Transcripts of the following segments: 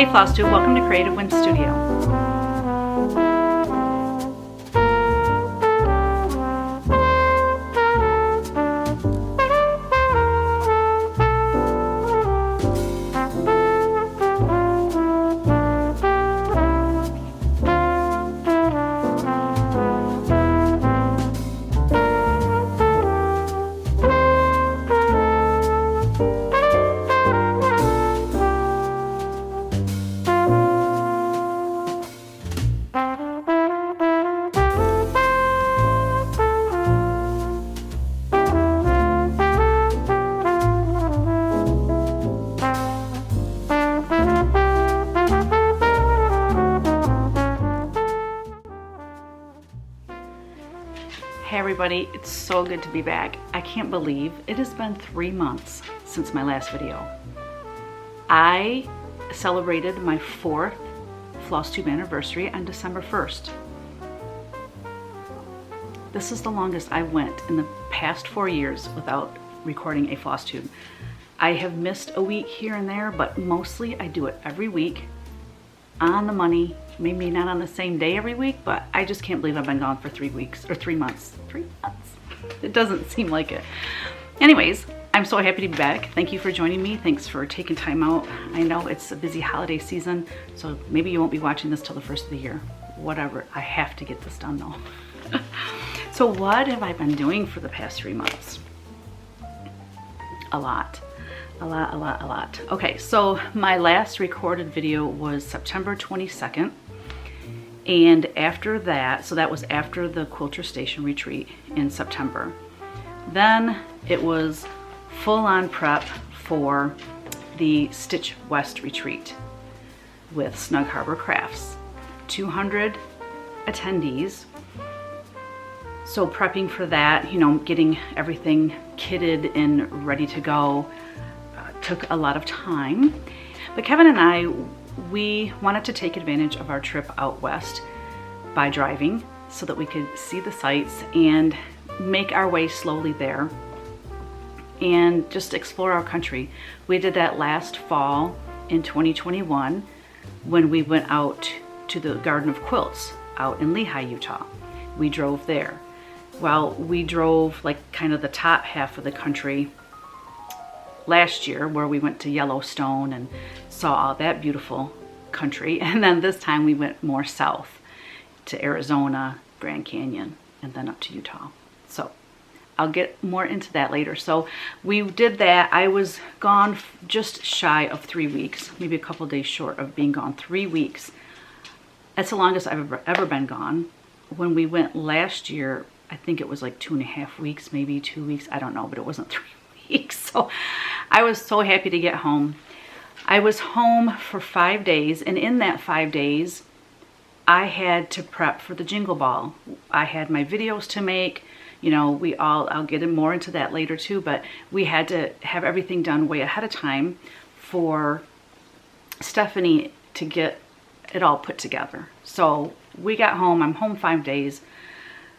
Hey Flosstube, welcome to Creative Wind Studio. Hey everybody, it's so good to be back. I can't believe it has been 3 months since my last video. I celebrated my 4th Flosstube anniversary on December 1st. This is the longest I went in the past 4 years without recording a Flosstube. I have missed a week here and there, but mostly I do it every week on the money. Maybe not on the same day every week, but I just can't believe I've been gone for 3 weeks or 3 months. 3 months. It doesn't seem like it. Anyways, I'm so happy to be back. Thank you for joining me. Thanks for taking time out. I know it's a busy holiday season, so maybe you won't be watching this till the first of the year. Whatever, I have to get this done though. So what have I been doing for the past 3 months? A lot. Okay, so my last recorded video was September 22nd. And after that, so that was after the Quilter Station retreat in September. Then it was full-on prep for the Stitch West retreat with Snug Harbor Crafts. 200 attendees. So prepping for that, you know, getting everything kitted and ready to go took a lot of time. But Kevin and I, we wanted to take advantage of our trip out west by driving so that we could see the sights and make our way slowly there and just explore our country. We did that last fall in 2021 when we went out to the Garden of Quilts out in Lehi, Utah. We drove there. Well, we drove like kind of the top half of the country last year, where we went to Yellowstone and saw all that beautiful country, and then this time we went more south to Arizona, Grand Canyon, and then up to Utah. So I'll get more into that later. So we did that. I was gone just shy of 3 weeks, maybe a couple days short of being gone. 3 weeks. That's the longest I've ever been gone. When we went last year, I think it was like 2.5 weeks, maybe 2 weeks. I don't know, but it wasn't 3 weeks. So I was so happy to get home. I was home for 5 days, and in that 5 days, I had to prep for the Jingle Ball. I had my videos to make. You know, I'll get more into that later too, but we had to have everything done way ahead of time for Stephanie to get it all put together. So we got home. I'm home 5 days,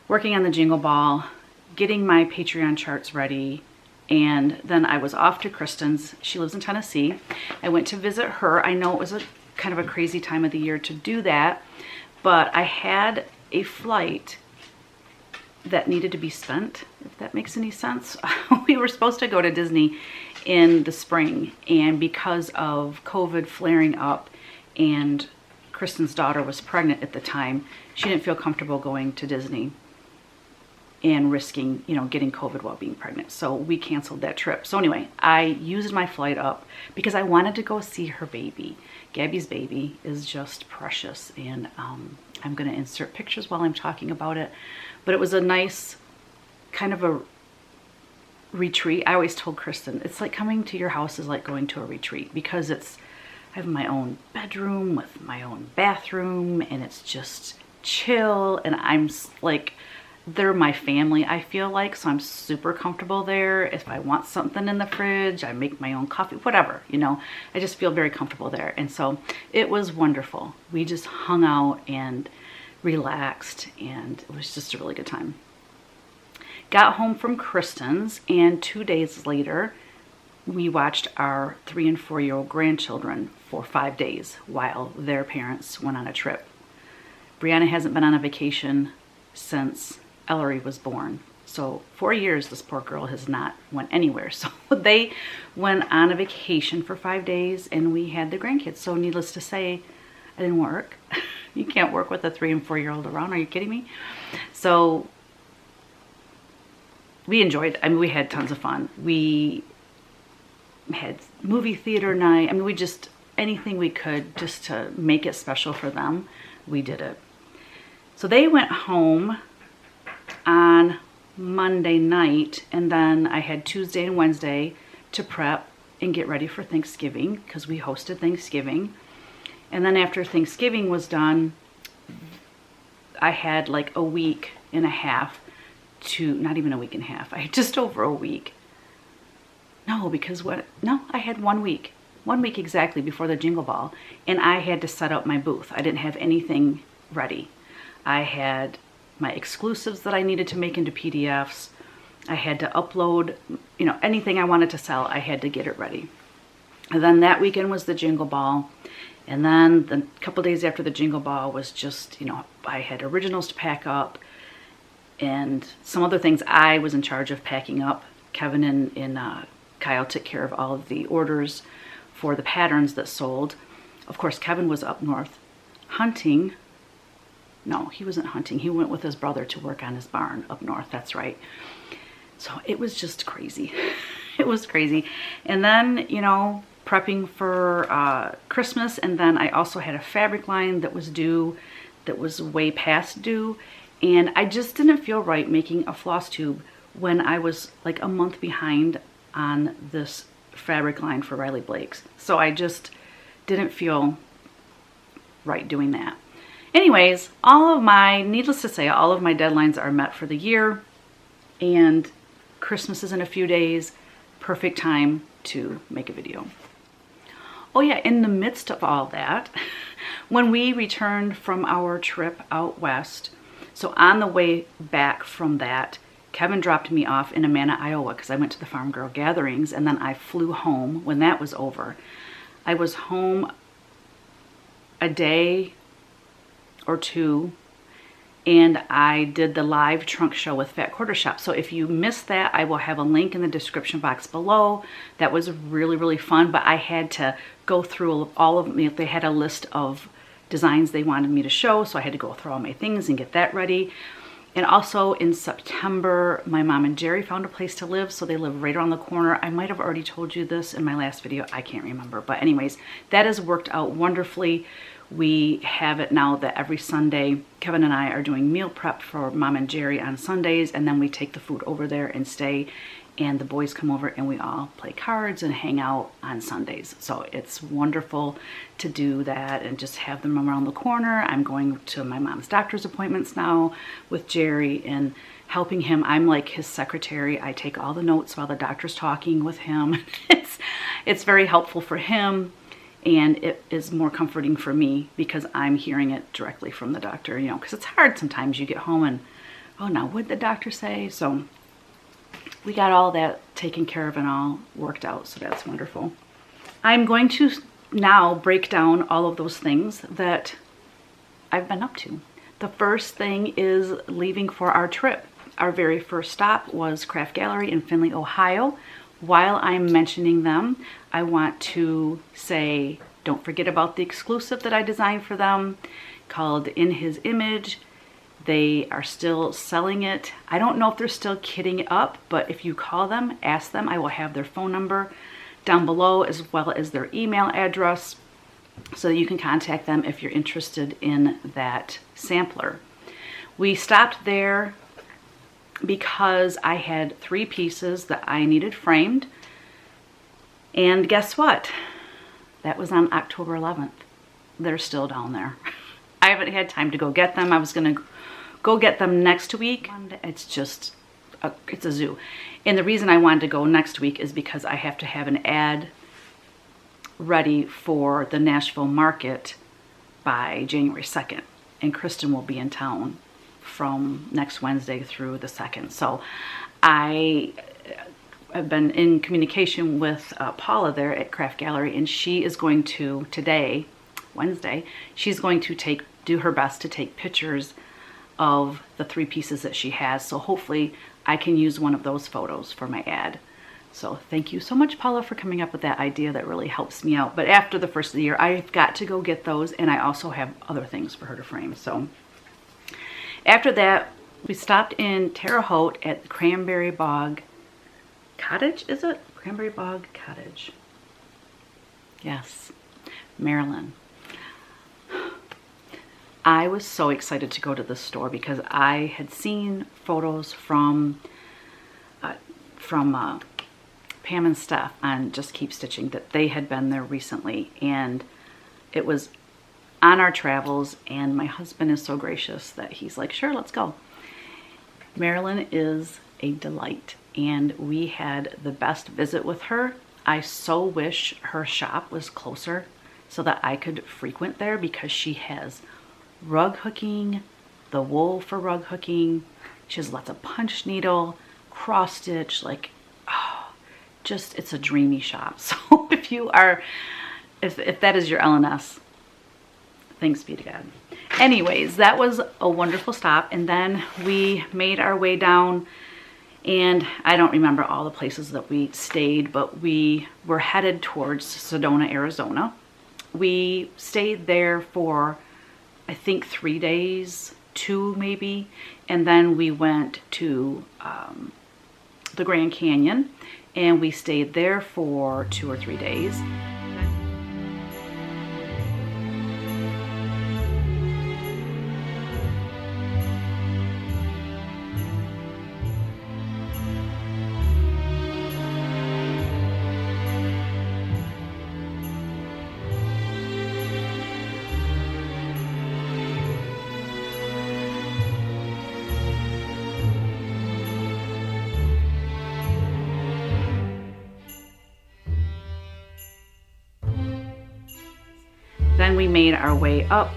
working on the Jingle Ball, getting my Patreon charts ready, and then I was off to Kristen's. She lives in Tennessee. I went to visit her. I know it was a kind of a crazy time of the year to do that, but I had a flight that needed to be spent, if that makes any sense. We were supposed to go to Disney in the spring, and because of COVID flaring up and Kristen's daughter was pregnant at the time, she didn't feel comfortable going to Disney and risking, you know, getting COVID while being pregnant. So we canceled that trip. So anyway, I used my flight up because I wanted to go see her baby. Gabby's baby is just precious, and I'm going to insert pictures while I'm talking about it. But it was a nice kind of a retreat. I always told Kristen, it's like coming to your house is like going to a retreat, because I have my own bedroom with my own bathroom, and it's just chill, and I'm like, they're my family, I feel like, so I'm super comfortable there. If I want something in the fridge, I make my own coffee, whatever, you know, I just feel very comfortable there. And so it was wonderful. We just hung out and relaxed, and it was just a really good time. Got home from Kristen's, and 2 days later, we watched our 3 and 4-year-old grandchildren for 5 days while their parents went on a trip. Brianna hasn't been on a vacation since Ellery was born. So 4 years this poor girl has not went anywhere. So they went on a vacation for 5 days and we had the grandkids. So needless to say, I didn't work. You can't work with a 3 and 4-year-old around. Are you kidding me? So we enjoyed, I mean, we had tons of fun. We had movie theater night. I mean, we just, anything we could just to make it special for them, we did it. So they went home on Monday night, and then I had Tuesday and Wednesday to prep and get ready for Thanksgiving because we hosted Thanksgiving. And then after Thanksgiving was done, I had like a week and a half to, not even a week and a half, I had just over a week. No, because what, no, I had 1 week. 1 week exactly before the Jingle Ball, and I had to set up my booth. I didn't have anything ready. I had my exclusives that I needed to make into PDFs. I had to upload, you know, anything I wanted to sell, I had to get it ready. And then that weekend was the Jingle Ball. And then the couple days after the Jingle Ball was just, you know, I had originals to pack up and some other things I was in charge of packing up. Kevin and Kyle took care of all of the orders for the patterns that sold. Of course, Kevin was up north hunting. No, he wasn't hunting. He went with his brother to work on his barn up north. That's right. So it was just crazy. It was crazy. And then, you know, prepping for Christmas. And then I also had a fabric line that was due, that was way past due. And I just didn't feel right making a floss tube when I was like a month behind on this fabric line for Riley Blake's. So I just didn't feel right doing that. Anyways, needless to say, all of my deadlines are met for the year, and Christmas is in a few days. Perfect time to make a video. Oh yeah, in the midst of all that, when we returned from our trip out west, so on the way back from that, Kevin dropped me off in Amana, Iowa, because I went to the Farm Girl gatherings, and then I flew home when that was over. I was home a day or two, and I did the live trunk show with Fat Quarter Shop. So if you missed that, I will have a link in the description box below. That was really, really fun, but I had to go through all of them. They had a list of designs they wanted me to show, so I had to go through all my things and get that ready. And also in September, my mom and Jerry found a place to live, so they live right around the corner. I might have already told you this in my last video, I can't remember. But anyways, that has worked out wonderfully. We have it now that every Sunday, Kevin and I are doing meal prep for Mom and Jerry on Sundays, and then we take the food over there and stay, and the boys come over and we all play cards and hang out on Sundays. So it's wonderful to do that and just have them around the corner. I'm going to my mom's doctor's appointments now with Jerry and helping him. I'm like his secretary. I take all the notes while the doctor's talking with him. It's very helpful for him. And it is more comforting for me because I'm hearing it directly from the doctor, you know, because it's hard sometimes. You get home and, oh, now what'd the doctor say? So we got all that taken care of and all worked out, so that's wonderful. I'm going to now break down all of those things that I've been up to. The first thing is leaving for our trip. Our very first stop was Craft Gallery in Findlay, Ohio. While I'm mentioning them, I want to say, don't forget about the exclusive that I designed for them called In His Image. They are still selling it. I don't know if they're still kitting it up, but if you call them, ask them. I will have their phone number down below as well as their email address so that you can contact them if you're interested in that sampler. We stopped there because I had 3 pieces that I needed framed. And guess what? That was on October 11th. They're still down there. I haven't had time to go get them. I was gonna go get them next week. It's just, it's a zoo. And the reason I wanted to go next week is because I have to have an ad ready for the Nashville market by January 2nd. And Kristen will be in town from next Wednesday through the 2nd. So I I've been in communication with Paula there at Craft Gallery, and she is going to, today, Wednesday, she's going to do her best to take pictures of the 3 pieces that she has. So hopefully I can use one of those photos for my ad. So thank you so much, Paula, for coming up with that idea. That really helps me out. But after the first of the year, I've got to go get those, and I also have other things for her to frame. So after that, we stopped in Terre Haute at the Cranberry Bog Cottage, is it? Cranberry Bog Cottage. Yes, Maryland. I was so excited to go to this store because I had seen photos from Pam and Steph on Just Keep Stitching that they had been there recently, and it was on our travels, and my husband is so gracious that he's like, sure, let's go. Marilyn is a delight, and we had the best visit with her. I so wish her shop was closer so that I could frequent there, because she has rug hooking, the wool for rug hooking. She has lots of punch needle, cross stitch, like, oh, just, it's a dreamy shop. So if you are, if that is your LNS, thanks be to God. Anyways, that was a wonderful stop. And then we made our way down, and I don't remember all the places that we stayed, but we were headed towards Sedona, Arizona. We stayed there for, I think, 3 days, 2 maybe. And then we went to the Grand Canyon, and we stayed there for 2 or 3 days. Then we made our way up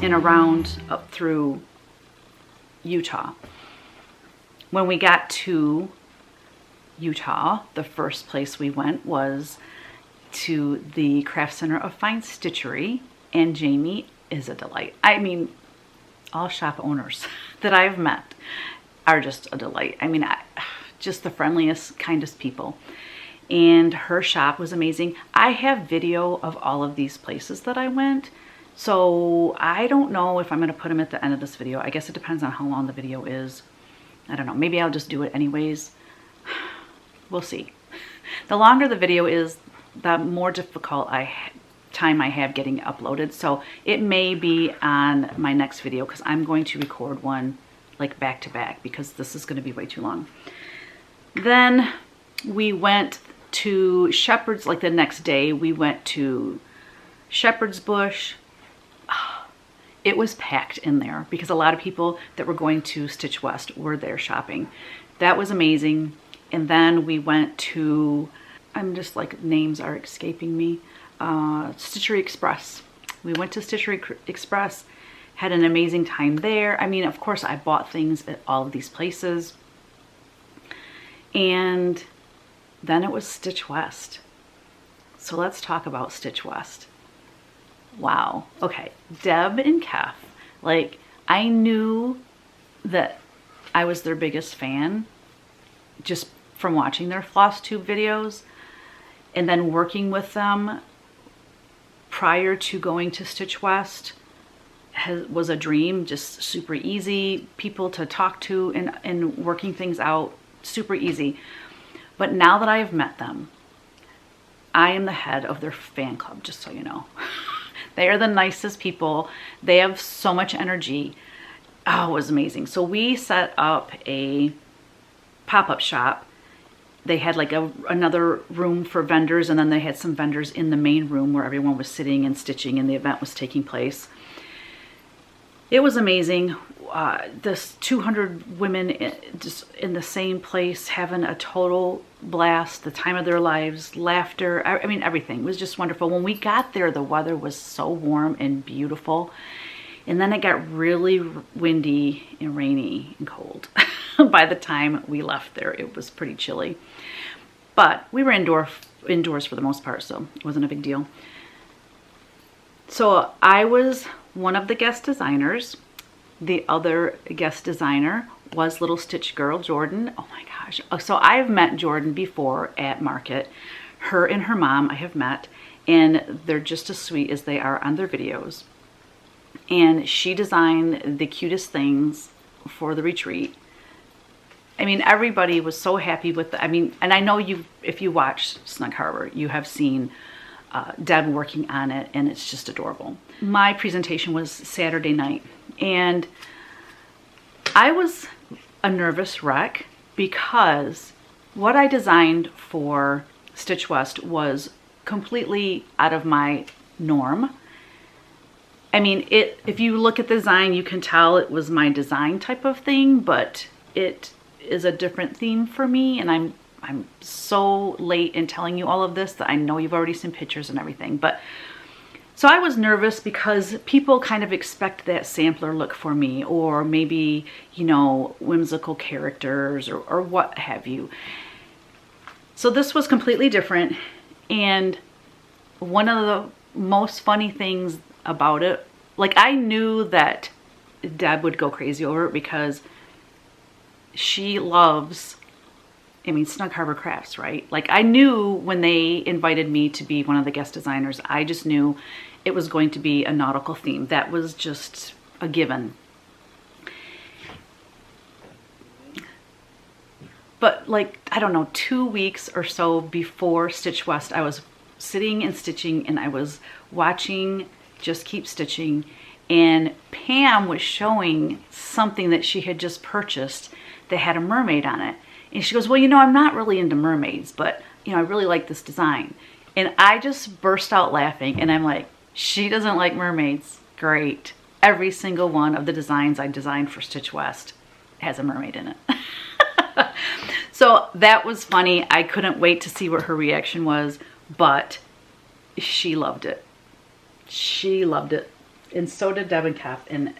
and around up through Utah. When we got to Utah, the first place we went was to the Craft Center of Fine Stitchery, and Jamie is a delight. I mean, all shop owners that I've met are just a delight. I mean, just the friendliest, kindest people. And her shop was amazing. I have video of all of these places that I went, so I don't know if I'm going to put them at the end of this video. I guess it depends on how long the video is. I don't know. Maybe I'll just do it anyways. We'll see. The longer the video is, the more difficult time I have getting it uploaded. So it may be on my next video, because I'm going to record one like back to back, because this is going to be way too long. Then we went to Shepherd's, like the next day, we went to Shepherd's Bush. It was packed in there because a lot of people that were going to Stitch West were there shopping. That was amazing. And then we went to, I'm just like, names are escaping me, Stitchery Express. We went to Stitchery Express, had an amazing time there. I mean, of course, I bought things at all of these places. And then it was Stitch West. So let's talk about Stitch West. Wow. Okay. Deb and Keph. Like, I knew that I was their biggest fan just from watching their Flosstube videos, and then working with them prior to going to Stitch West was a dream. Just super easy people to talk to, and working things out super easy. But now that I have met them, I am the head of their fan club, just so you know. They are the nicest people. They have so much energy. Oh, it was amazing. So we set up a pop-up shop. They had like another room for vendors, and then they had some vendors in the main room where everyone was sitting and stitching, and the event was taking place. It was amazing. This 200 women just in the same place having a total blast, the time of their lives, laughter. I mean, everything was just wonderful. When we got there, the weather was so warm and beautiful. And then it got really windy and rainy and cold. By the time we left there, it was pretty chilly. But we were indoors for the most part, so it wasn't a big deal. So I was one of the guest designers. The other guest designer was little Stitch girl, Jordan. Oh my gosh. So I've met Jordan before at market. Her and her mom I have met, and they're just as sweet as they are on their videos. And she designed the cutest things for the retreat. I mean, everybody was so happy with the, I mean, and I know if you watch Snug Harbor, you have seen Deb working on it, and it's just adorable. My presentation was Saturday night, and I was a nervous wreck because what I designed for Stitch West was completely out of my norm. I mean, if you look at the design, you can tell it was my design type of thing, but it is a different theme for me, and I'm so late in telling you all of this that I know you've already seen pictures and everything. But so I was nervous because people kind of expect that sampler look for me, or maybe, you know, whimsical characters or what have you. So this was completely different, and one of the most funny things about it, like, I knew that Deb would go crazy over it because she loves, I mean, Snug Harbor crafts, right? Like, I knew when they invited me to be one of the guest designers, I just knew it was going to be a nautical theme. That was just a given. But like, I don't know, 2 weeks or so before Stitch West, I was sitting and stitching, and I was watching Just Keep Stitching, and Pam was showing something that she had just purchased that had a mermaid on it. And she goes, well, you know, I'm not really into mermaids, but, you know, I really like this design. And I just burst out laughing, and I'm like, she doesn't like mermaids. Great. Every single one of the designs I designed for Stitch West has a mermaid in it. So that was funny. I couldn't wait to see what her reaction was, but she loved it. She loved it. And so did Deb and Keph, and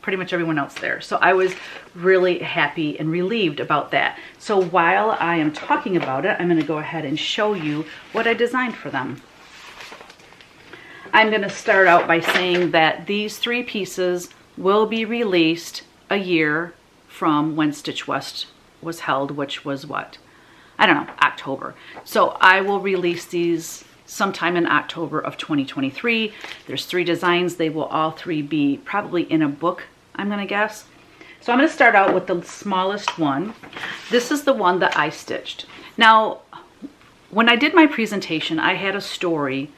pretty much everyone else there. So I was really happy and relieved about that. So while I am talking about it, I'm going to go ahead and show you what I designed for them. I'm going to start out by saying that these 3 pieces will be released a year from when Stitch West was held, which was what? I don't know, October. So I will release these sometime in October of 2023. There's 3 designs. They will all 3 be probably in a book, I'm gonna guess. So I'm gonna start out with the smallest one. This is the one that I stitched. Now, when I did my presentation, I had a story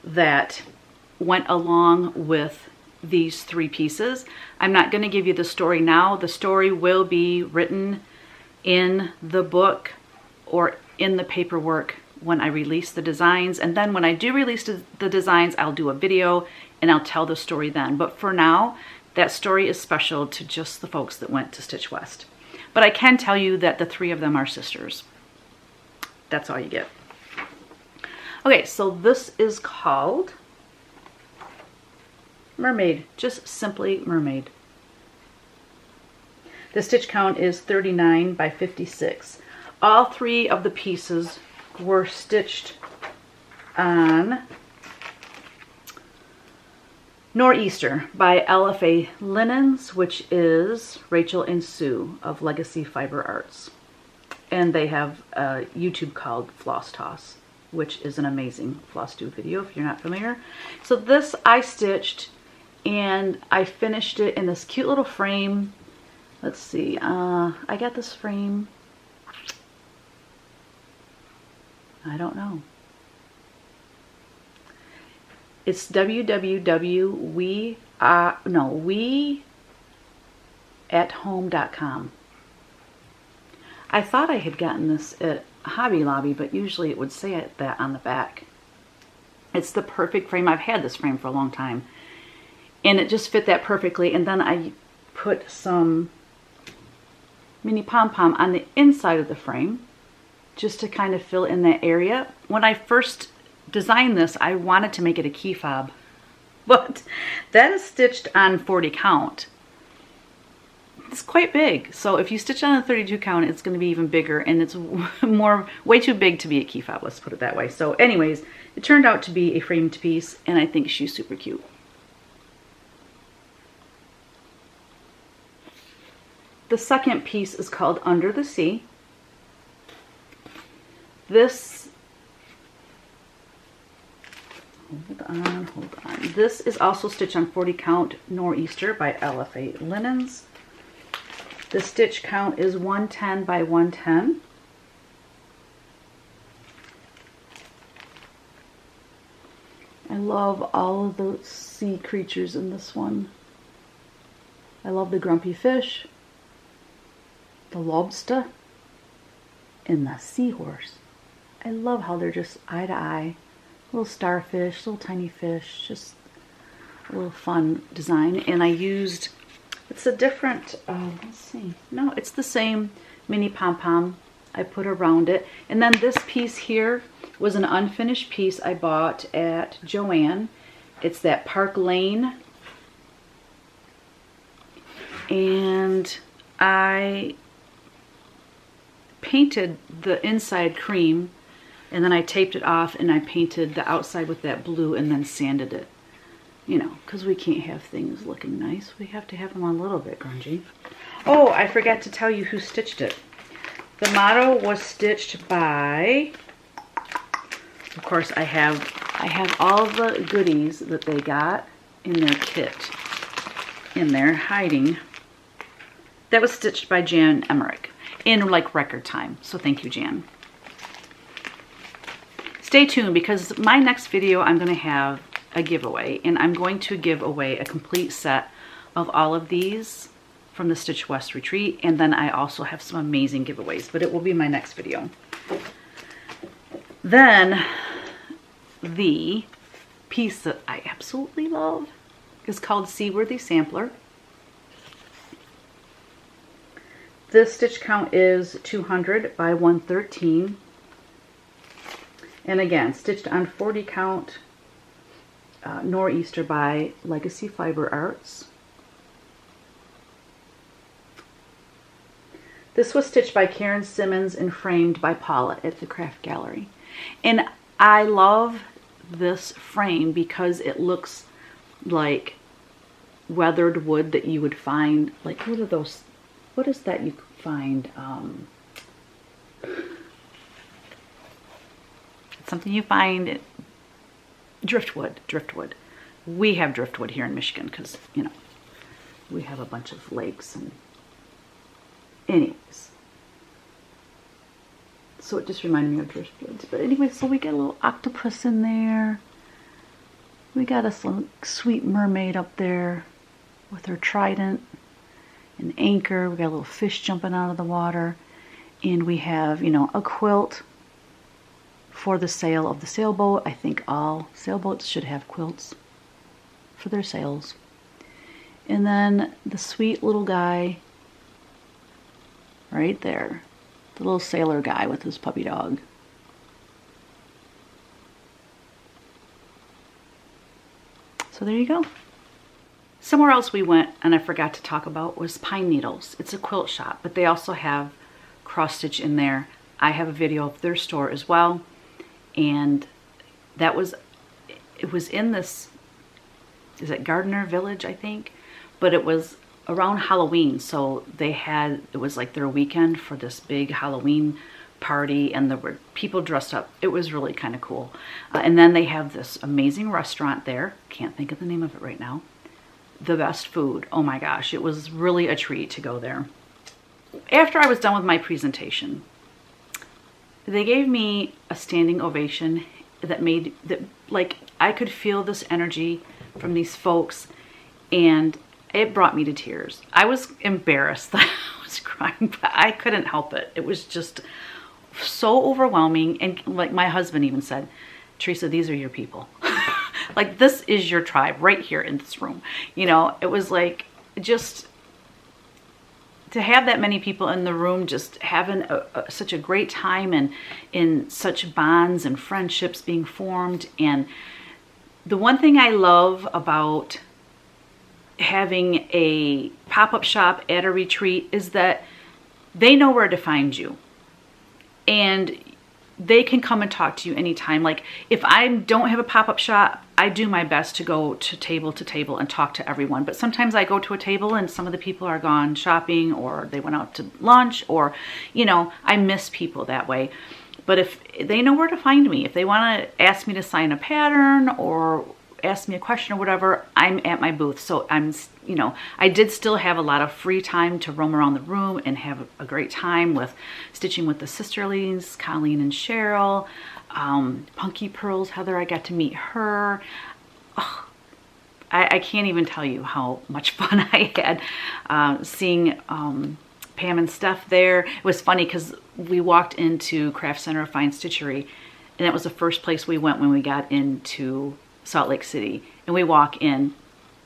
that went along with these 3 pieces. I'm not gonna give you the story now. The story will be written in the book or in the paperwork when I release the designs. And then when I do release the designs, I'll do a video and I'll tell the story then. But for now, that story is special to just the folks that went to Stitch West. But I can tell you that the 3 of them are sisters. That's all you get. Okay, so this is called Mermaid, just simply Mermaid. The stitch count is 39 by 56. All 3 of the pieces were stitched on Nor'easter by LFA Linens, which is Rachel and Sue of Legacy Fiber Arts. And they have a YouTube called Floss Toss, which is an amazing Flosstube video if you're not familiar. So this I stitched, and I finished it in this cute little frame. Let's see, I got this frame, I don't know. It's weathome.com. I thought I had gotten this at Hobby Lobby, but usually it would say that on the back. It's the perfect frame. I've had this frame for a long time, and it just fit that perfectly. And then I put some mini pom-pom on the inside of the frame just to kind of fill in that area. When I first designed this, I wanted to make it a key fob But that is stitched on 40 count. It's quite big. So if you stitch on a 32 count, it's going to be even bigger, and it's way too big to be a key fob, let's put it that way. So anyways, it turned out to be a framed piece, and I think she's super cute. The second piece is called Under the Sea. This, hold on. This is also stitched on 40 count Nor'easter by LFA Linens. The stitch count is 110 by 110. I love all of the sea creatures in this one. I love the grumpy fish, the lobster, and the seahorse. I love how they're just eye to eye. Little starfish, little tiny fish, just a little fun design. And I used, it's a different, let's see. No, it's the same mini pom-pom I put around it. And then this piece here was an unfinished piece I bought at Joann. It's that Park Lane. And I painted the inside cream, and then I taped it off, and I painted the outside with that blue and then sanded it. You know, because we can't have things looking nice. We have to have them a little bit grungy. Oh, I forgot to tell you who stitched it. The motto was stitched by, of course, I have all the goodies that they got in their kit in there hiding. That was stitched by Jan Emmerich in like record time. So thank you, Jan. Stay tuned, because my next video I'm going to have a giveaway, and I'm going to give away a complete set of all of these from the Stitch West retreat, and then I also have some amazing giveaways, but it will be my next video. Then the piece that I absolutely love is called Seaworthy Sampler. This stitch count is 200 by 113. And again, stitched on 40 count Nor'easter by Legacy Fiber Arts. This was stitched by Karen Simmons and framed by Paula at the Craft Gallery. And I love this frame because it looks like weathered wood that you would find, like, what are those, what is that you find? Something you find, driftwood. We have driftwood here in Michigan because, you know, we have a bunch of lakes. And anyways, so it just reminded me of driftwood. But anyway, so we got a little octopus in there. We got a sweet mermaid up there with her trident and anchor. We got a little fish jumping out of the water. And we have, you know, a quilt for the sail of the sailboat. I think all sailboats should have quilts for their sails. And then the sweet little guy right there, the little sailor guy with his puppy dog. So there you go. Somewhere else we went and I forgot to talk about was Pine Needles. It's a quilt shop, but they also have cross stitch in there. I have a video of their store as well. And that was, it was in this, is it Gardner Village, I think? But it was around Halloween, so they had, it was like their weekend for this big Halloween party, and there were people dressed up. It was really kind of cool. And then they have this amazing restaurant there. Can't think of the name of it right now. The best food. Oh my gosh, it was really a treat to go there. After I was done with my presentation, they gave me a standing ovation that made, that like, I could feel this energy from these folks, and it brought me to tears. I was embarrassed that I was crying, but I couldn't help it. It was just so overwhelming. And like my husband even said, Teresa, these are your people. Like, this is your tribe right here in this room. You know, it was like, just to have that many people in the room, just having such a great time, and in such bonds and friendships being formed. And The one thing I love about having a pop-up shop at a retreat is that they know where to find you, and they can come and talk to you anytime. Like if I don't have a pop-up shop, I do my best to go to table and talk to everyone. But sometimes I go to a table and some of the people are gone shopping, or they went out to lunch, or, you know, I miss people that way. But if they know where to find me, if they want to ask me to sign a pattern or ask me a question or whatever, I'm at my booth. So I'm, you know, I did still have a lot of free time to roam around the room and have a great time with stitching with the sisterlies, Colleen and Cheryl, Punky Pearls, Heather, I got to meet her. Oh, I can't even tell you how much fun I had seeing Pam and Steph there. It was funny because we walked into Craft Center of Fine Stitchery, and that was the first place we went when we got into Salt Lake City. And we walk in,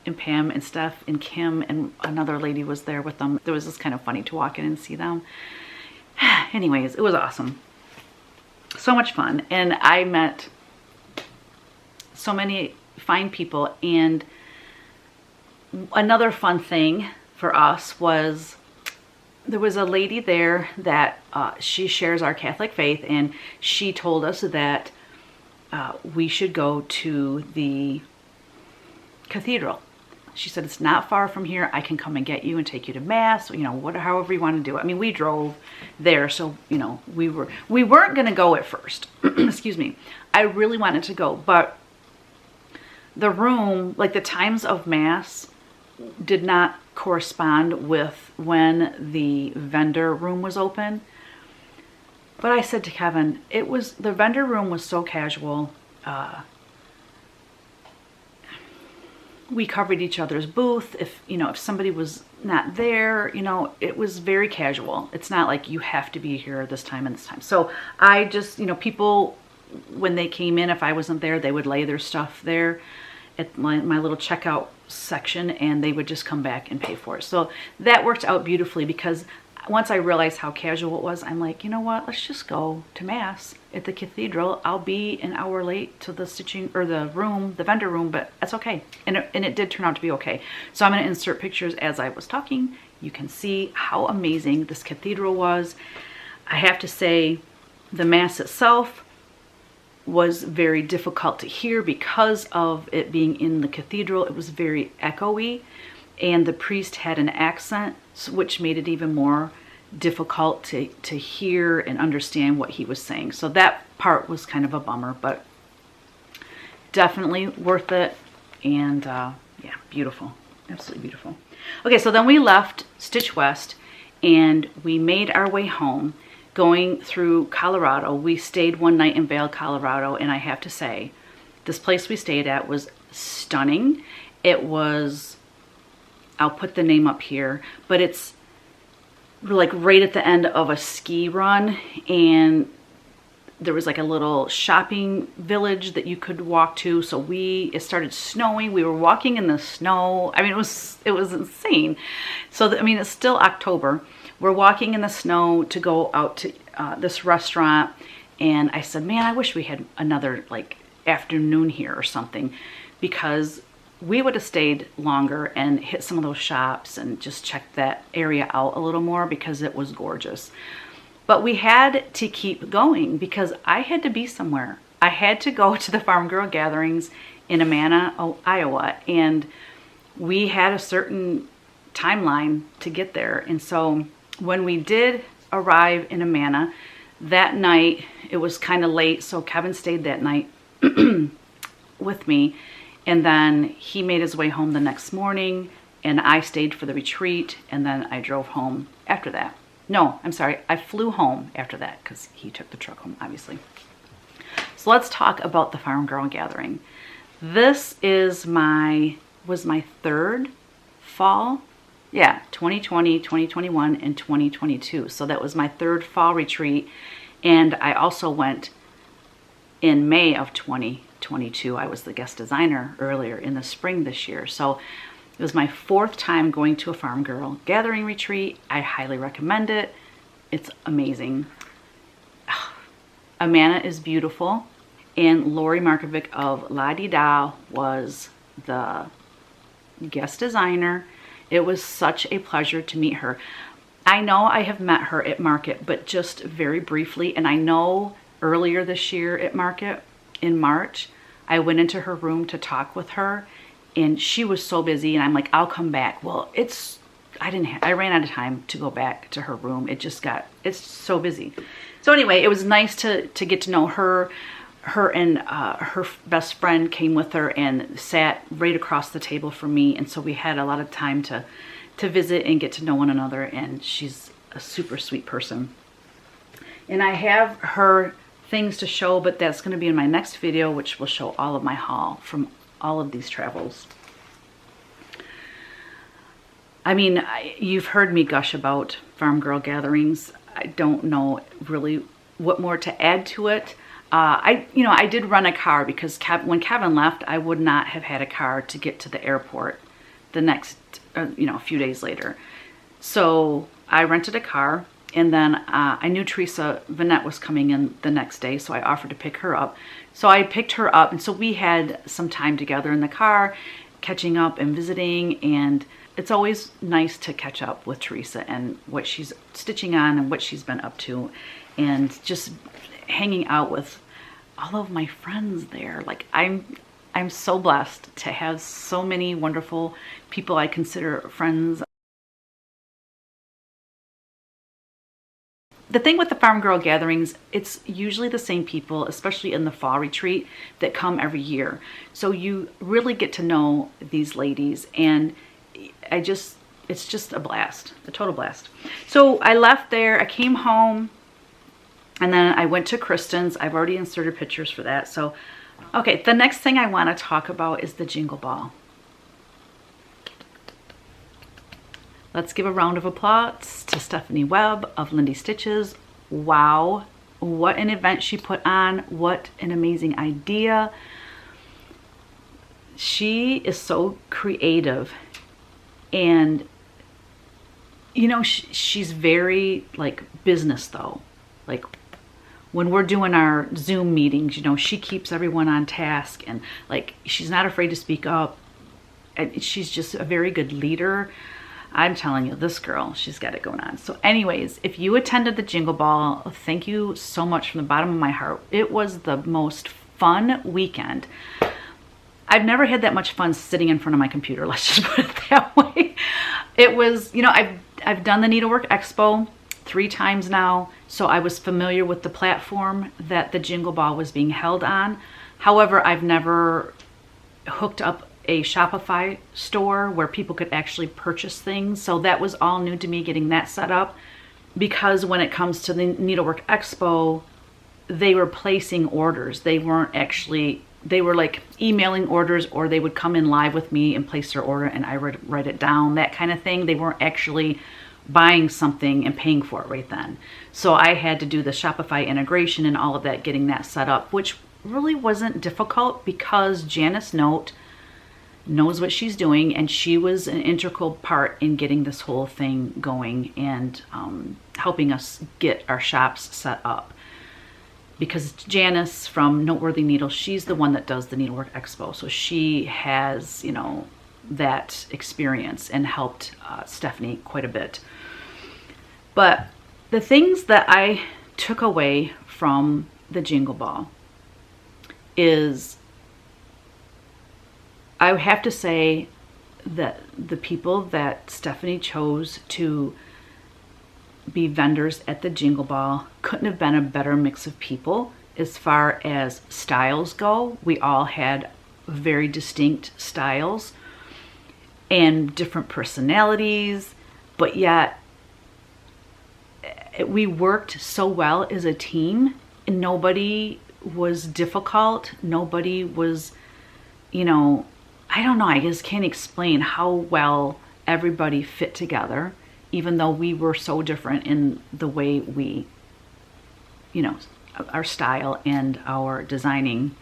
and Pam and Steph and Kim and another lady was there with them. It was just kind of funny to walk in and see them. Anyways, it was awesome. So much fun. And I met so many fine people. And another fun thing for us was there was a lady there that she shares our Catholic faith, and she told us that we should go to the cathedral. She said, it's not far from here. I can come and get you and take you to mass, you know, however you want to do it. I mean, we drove there, so, you know, we weren't going to go at first. Excuse me. I really wanted to go, but the room, like the times of mass, did not correspond with when the vendor room was open. But I said to Kevin, the vendor room was so casual. We covered each other's booth. If somebody was not there, you know, it was very casual. It's not like you have to be here this time and this time. So I just, you know, people, when they came in, if I wasn't there, they would lay their stuff there at my little checkout section, and they would just come back and pay for it. So that worked out beautifully, because once I realized how casual it was, I'm like, you know what, let's just go to mass at the cathedral. I'll be an hour late to the stitching, or the vendor room, but that's okay. And it did turn out to be okay. So I'm going to insert pictures as I was talking. You can see how amazing this cathedral was. I have to say, the mass itself was very difficult to hear because of it being in the cathedral. It was very echoey, and the priest had an accent, which made it even more difficult to hear and understand what he was saying. So that part was kind of a bummer, but definitely worth it. And yeah, beautiful, absolutely beautiful. Okay, so then we left Stitch West and we made our way home, going through Colorado. We stayed one night in Vail, Colorado, and I have to say, this place we stayed at was stunning. It was, I'll put the name up here, but it's like right at the end of a ski run, and there was like a little shopping village that you could walk to. So it started snowing. We were walking in the snow. I mean, it was insane. So, I mean, it's still October. We're walking in the snow to go out to this restaurant, and I said, man, I wish we had another like afternoon here or something, because we would have stayed longer and hit some of those shops and just checked that area out a little more, because it was gorgeous. But we had to keep going because I had to be somewhere. I had to go to the Farm Girl gatherings in Amana, Iowa, and we had a certain timeline to get there. And so when we did arrive in Amana that night, it was kind of late, so Kevin stayed that night with me, and then he made his way home the next morning, and I stayed for the retreat, and then I drove home after that. No, I'm sorry, I flew home after that because he took the truck home, obviously. So let's talk about the Farm Girl gathering. This was my third fall. Yeah, 2020, 2021, and 2022. So that was my third fall retreat. And I also went in May of 2022. I was the guest designer earlier in the spring this year. So it was my fourth time going to a Farm Girl gathering retreat. I highly recommend it. It's amazing. Amana is beautiful. and Lori Markovic of La Di Da was the guest designer. It was such a pleasure to meet her. I know I have met her at Market, but just very briefly, and I know earlier this year at Market in March, I went into her room to talk with her, and she was so busy, and I'm like, I'll come back. Well, I ran out of time to go back to her room. It's so busy. So anyway, it was nice to get to know her. Her and her best friend came with her and sat right across the table from me, and so we had a lot of time to visit and get to know one another, and she's a super sweet person. And I have her things to show, but that's going to be in my next video, which will show all of my haul from all of these travels. I mean, you've heard me gush about farm girl gatherings. I don't know really what more to add to it. I did run a car because when Kevin left, I would not have had a car to get to the airport the next, a few days later. So I rented a car, and then I knew Teresa Vanette was coming in the next day, so I offered to pick her up. So I picked her up, and so we had some time together in the car, catching up and visiting, and it's always nice to catch up with Teresa and what she's stitching on and what she's been up to, and just hanging out with all of my friends there. Like, I'm so blessed to have so many wonderful people I consider friends. The thing with the Farm Girl gatherings, it's usually the same people, especially in the fall retreat, that come every year. So you really get to know these ladies, and it's just a blast, a total blast. So I left there, I came home, and then I went to Kristen's. I've already inserted pictures for that. So, okay, the next thing I want to talk about is the Jingle Ball. Let's give a round of applause to Stephanie Webb of Lindy Stitches. Wow, what an event she put on. What an amazing idea. She is so creative, and she's very like business though. Like when we're doing our Zoom meetings, she keeps everyone on task, and like she's not afraid to speak up, and she's just a very good leader. I'm telling you, this girl, she's got it going on. So anyways, if you attended the Jingle Ball, thank you so much from the bottom of my heart. It was the most fun weekend. I've never had that much fun sitting in front of my computer, let's just put it that way. It was, I've done the Needlework Expo 3 times now, so I was familiar with the platform that the Jingle Ball was being held on. However, I've never hooked up a Shopify store where people could actually purchase things. So that was all new to me, getting that set up, because when it comes to the Needlework Expo, they were placing orders. They were like emailing orders, or they would come in live with me and place their order, and I would write it down, that kind of thing. They weren't actually buying something and paying for it right then. So I had to do the Shopify integration and all of that, getting that set up, which really wasn't difficult because Janice Note knows what she's doing, and she was an integral part in getting this whole thing going and helping us get our shops set up. Because Janice from Noteworthy Needles, she's the one that does the Needlework Expo, so she has, that experience and helped Stephanie quite a bit. But the things that I took away from the Jingle Ball is, I have to say that the people that Stephanie chose to be vendors at the Jingle Ball couldn't have been a better mix of people. As far as styles go, we all had very distinct styles and different personalities, but yet we worked so well as a team, and nobody was difficult. Nobody was, I don't know, I just can't explain how well everybody fit together, even though we were so different in the way we, our style and our designing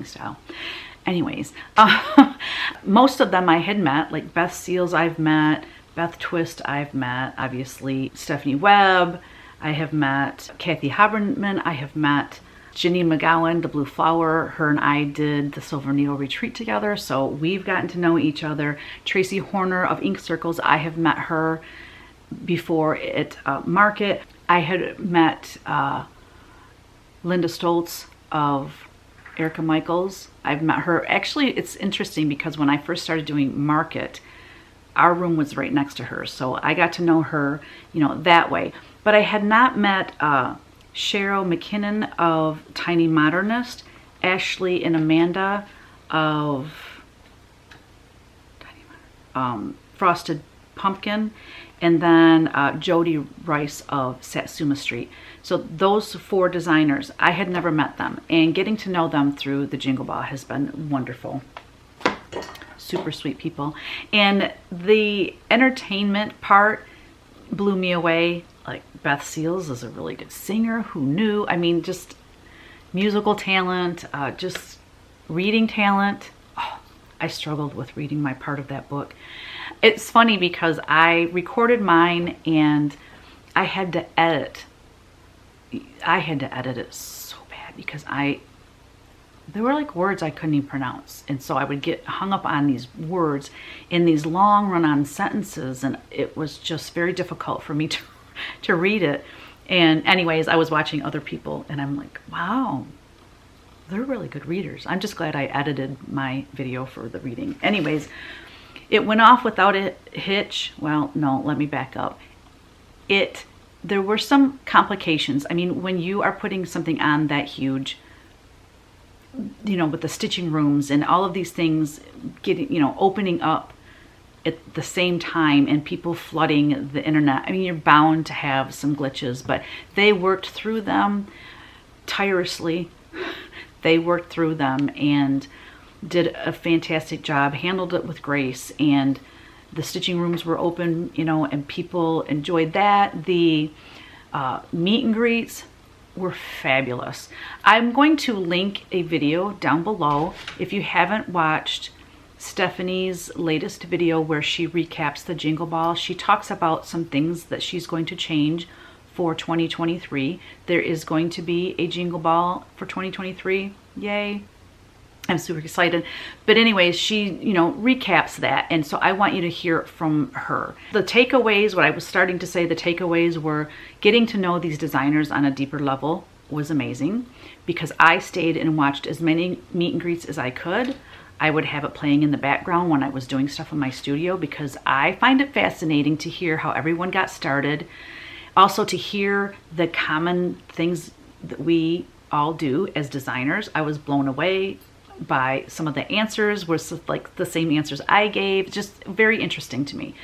style. Anyways, most of them I had met, like Beth Seals I've met, Beth Twist I've met, obviously Stephanie Webb I have met, Kathy Haberman I have met, Ginny McGowan, the Blue Flower, her and I did the Silver Needle Retreat together, so we've gotten to know each other. Tracy Horner of Ink Circles, I have met her before at Market. I had met Linda Stoltz of Erica Michaels. I've met her. Actually, it's interesting because when I first started doing Market, our room was right next to her, so I got to know her, you know, that way. But I had not met Cheryl McKinnon of Tiny Modernist, Ashley and Amanda of Frosted Pumpkin, and then Jody Rice of Satsuma Street. So those 4 designers, I had never met them, and getting to know them through the Jingle Ball has been wonderful. Super sweet people. And the entertainment part blew me away. Like, Beth Seals is a really good singer. Who knew? I mean, just musical talent, just reading talent. Oh, I struggled with reading my part of that book. It's funny because I recorded mine and I had to edit. I had to edit it so bad because there were like words I couldn't even pronounce. And so I would get hung up on these words in these long run-on sentences, and it was just very difficult for me to read it. And anyways, I was watching other people and I'm like, wow, they're really good readers. I'm just glad I edited my video for the reading. Anyways, it went off without a hitch. Well, no, let me back up. There were some complications. I mean, when you are putting something on that huge, you know, with the stitching rooms and all of these things getting, you know, opening up at the same time and people flooding the internet, I mean, you're bound to have some glitches, but they worked through them tirelessly. They worked through them and did a fantastic job, handled it with grace, and the stitching rooms were open, you know, and people enjoyed that. The meet and greets were fabulous. I'm going to link a video down below if you haven't watched Stephanie's latest video where she recaps the Jingle Ball. She talks about some things that she's going to change for 2023. There is going to be a Jingle Ball for 2023. Yay. I'm super excited. But anyways, she, you know, recaps that. And so I want you to hear it from her. The takeaways, what I was starting to say, the takeaways were getting to know these designers on a deeper level was amazing because I stayed and watched as many meet and greets as I could. I would have it playing in the background when I was doing stuff in my studio because I find it fascinating to hear how everyone got started. Also to hear the common things that we all do as designers. I was blown away by some of the answers, were like the same answers I gave. Just very interesting to me.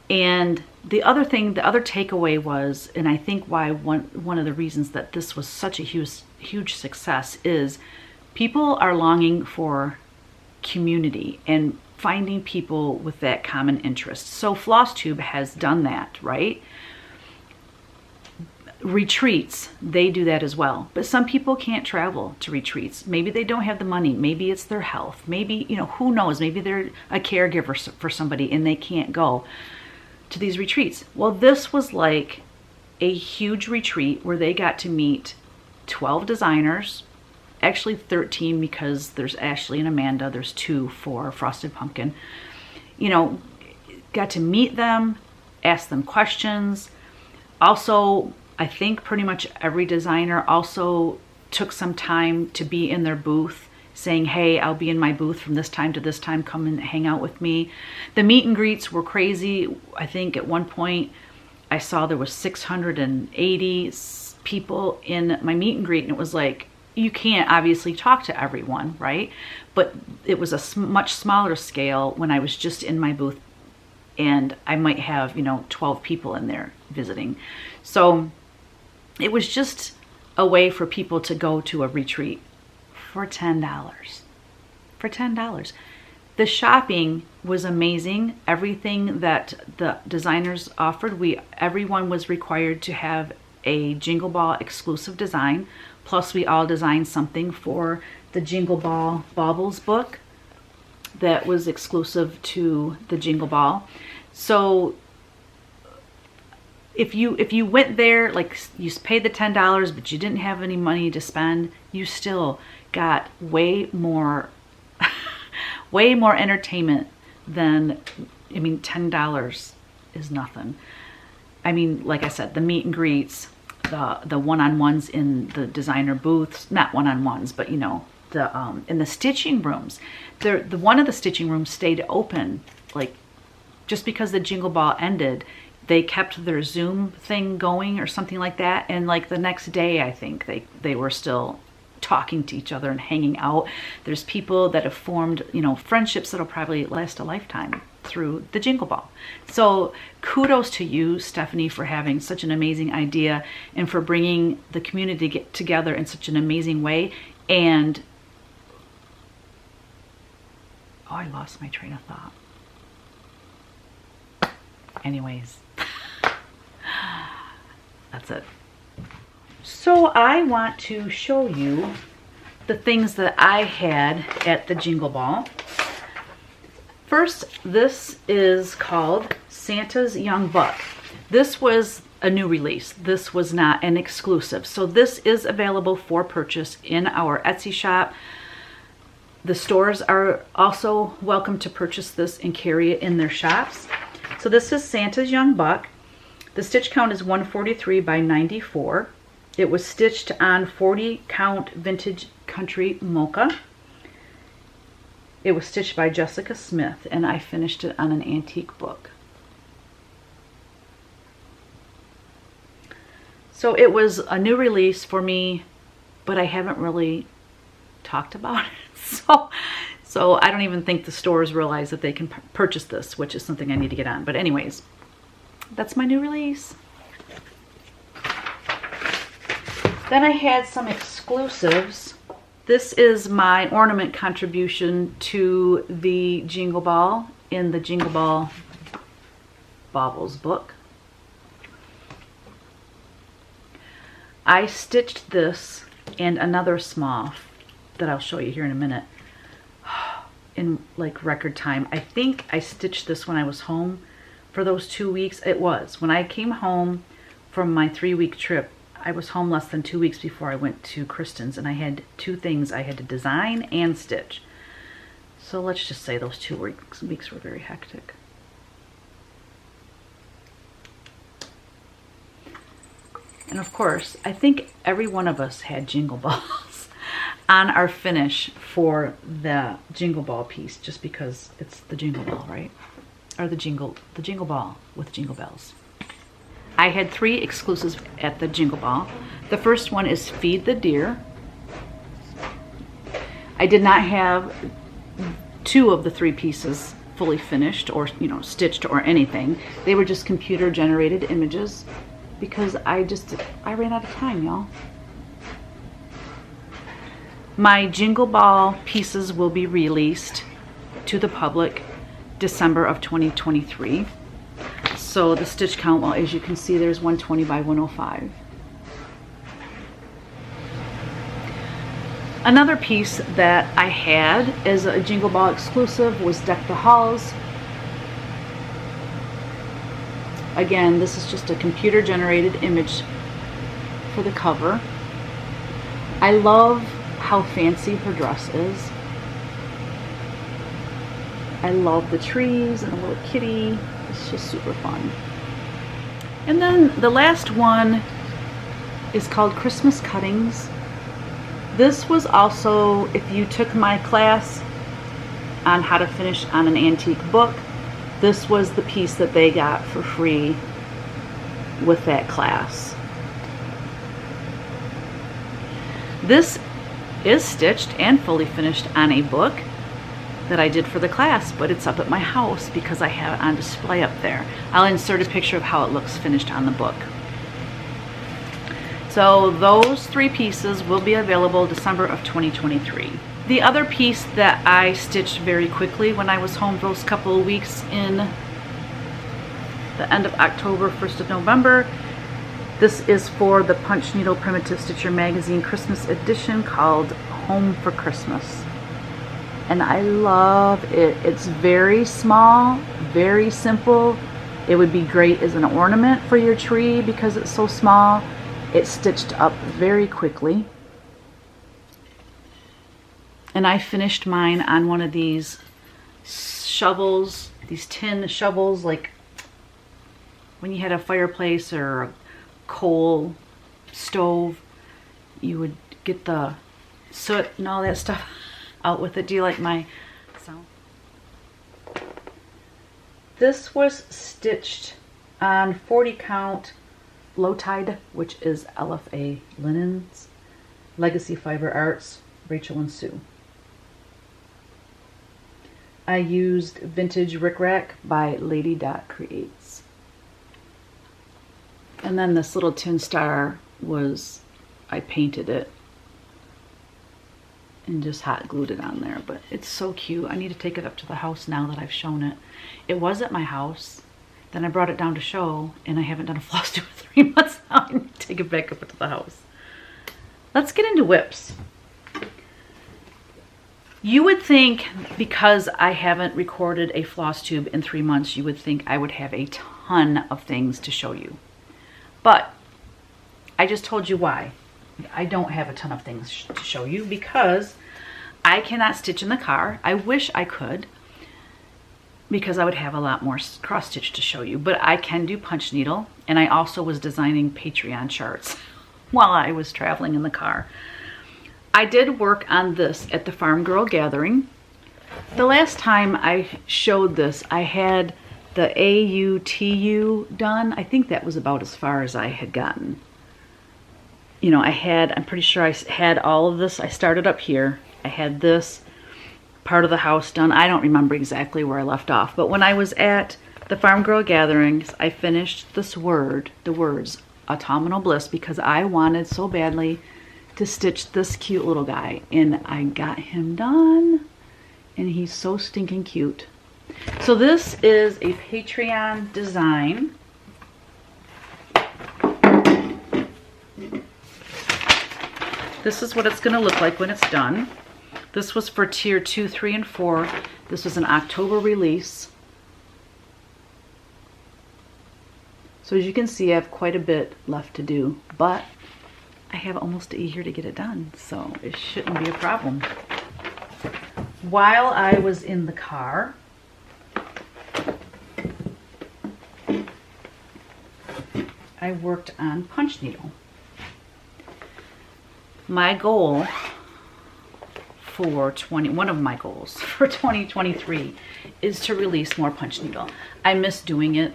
And the other thing, the other takeaway was, and I think why one of the reasons that this was such a huge success is people are longing for community and finding people with that common interest. So Flosstube has done that, right? Retreats, they do that as well. But some people can't travel to retreats. Maybe they don't have the money. Maybe it's their health. Maybe, you know, who knows? Maybe they're a caregiver for somebody and they can't go to these retreats. Well, this was like a huge retreat where they got to meet 12 designers, actually 13 because there's Ashley and Amanda. There's 2 for Frosted Pumpkin. You know, got to meet them, ask them questions. Also, I think pretty much every designer also took some time to be in their booth saying, hey, I'll be in my booth from this time to this time, come and hang out with me. The meet and greets were crazy. I think at one point I saw there was 680 people in my meet and greet, and it was like, you can't obviously talk to everyone, right? But it was a much smaller scale when I was just in my booth and I might have, you know, 12 people in there visiting. So it was just a way for people to go to a retreat for $10. For $10. The shopping was amazing. Everything that the designers offered, everyone was required to have a Jingle Ball exclusive design. Plus we all designed something for the Jingle Ball Baubles book that was exclusive to the Jingle Ball. So if you went there, like you paid the $10, but you didn't have any money to spend, you still got way more, way more entertainment than, I mean, $10 is nothing. I mean, like I said, the meet and greets, the one-on-ones in the designer booths, not one-on-ones, but you know, the in the stitching rooms. The one of the stitching rooms stayed open, like just because the Jingle Ball ended, they kept their Zoom thing going or something like that. And like the next day, I think they were still talking to each other and hanging out. There's people that have formed, you know, friendships that'll probably last a lifetime through the Jingle Ball. So kudos to you, Stephanie, for having such an amazing idea and for bringing the community together in such an amazing way. And oh, I lost my train of thought. Anyways, that's it. So I want to show you the things that I had at the Jingle Ball. First, this is called Santa's Young Buck. This was a new release. This was not an exclusive. So this is available for purchase in our Etsy shop. The stores are also welcome to purchase this and carry it in their shops. So this is Santa's Young Buck. The stitch count is 143 by 94. It was stitched on 40 count vintage country mocha. It was stitched by Jessica Smith, and I finished it on an antique book. So it was a new release for me, but I haven't really talked about it. So I don't even think the stores realize that they can purchase this, which is something I need to get on. But anyways, that's my new release. Then I had some exclusives. This is my ornament contribution to the Jingle Ball in the Jingle Ball Baubles book. I stitched this and another small that I'll show you here in a minute in like record time. I think I stitched this when I was home for those 2 weeks. It was when I came home from my 3-week trip. I was home less than 2 weeks before I went to Kristen's, and I had 2 things I had to design and stitch. So let's just say those 2 weeks were very hectic. And of course, I think every one of us had Jingle Balls on our finish for the Jingle Ball piece, just because it's the Jingle Ball, right? Or the Jingle Ball with jingle bells. I had 3 exclusives at the Jingle Ball. The first one is Feed the Deer. I did not have 2 of the 3 pieces fully finished or, you know, stitched or anything. They were just computer generated images because I ran out of time, y'all. My Jingle Ball pieces will be released to the public December of 2023. So the stitch count, well, as you can see, there's 120 by 105. Another piece that I had as a Jingle Ball exclusive was Deck the Halls. Again, this is just a computer generated image for the cover. I love how fancy her dress is. I love the trees and the little kitty. It's just super fun. And then the last one is called Christmas Cuttings. This was also, if you took my class on how to finish on an antique book, this was the piece that they got for free with that class. This is stitched and fully finished on a book that I did for the class, but it's up at my house because I have it on display up there. I'll insert a picture of how it looks finished on the book. So those 3 pieces will be available December of 2023. The other piece that I stitched very quickly when I was home those couple of weeks in the end of October, 1st of November, this is for the Punch Needle Primitive Stitcher Magazine Christmas edition called Home for Christmas. And I love it. It's very small, very simple, It would be great as an ornament for your tree because it's so small. It's stitched up very quickly. And I finished mine on one of these shovels, these tin shovels, like when you had a fireplace or a coal stove, you would get the soot and all that stuff out with it. Do you like my sound? This was stitched on 40 count low tide, which is LFA Linens, Legacy Fiber Arts, Rachel and Sue. I used Vintage Rickrack by Lady Dot Creates. And then this little tin star was, I painted it and just hot glued it on there, but it's so cute. I need to take it up to the house now that I've shown it. It was at my house, then I brought it down to show, and I haven't done a floss tube in 3 months now. I need to take it back up to the house. Let's get into whips. You would think, because I haven't recorded a floss tube in 3 months, you would think I would have a ton of things to show you. But I just told you why. I don't have a ton of things to show you because I cannot stitch in the car. I wish I could, because I would have a lot more cross stitch to show you. But I can do punch needle, and I also was designing Patreon charts while I was traveling in the car. I did work on this at the Farm Girl Gathering. The last time I showed this, I had the AUTU done. I think that was about as far as I had gotten. You know, I'm pretty sure I had all of this. I started up here. I had this part of the house done. I don't remember exactly where I left off, but when I was at the Farm Girl Gatherings, I finished the words Autumnal Bliss, because I wanted so badly to stitch this cute little guy, and I got him done, and he's so stinking cute. So this is a Patreon design. This is what it's going to look like when it's done. This was for tier 2, 3, and 4. This was an October release. So as you can see, I have quite a bit left to do, but I have almost a year to get it done, so it shouldn't be a problem. While I was in the car, I worked on punch needle. My goal for one of my goals for 2023 is to release more punch needle. I miss doing it.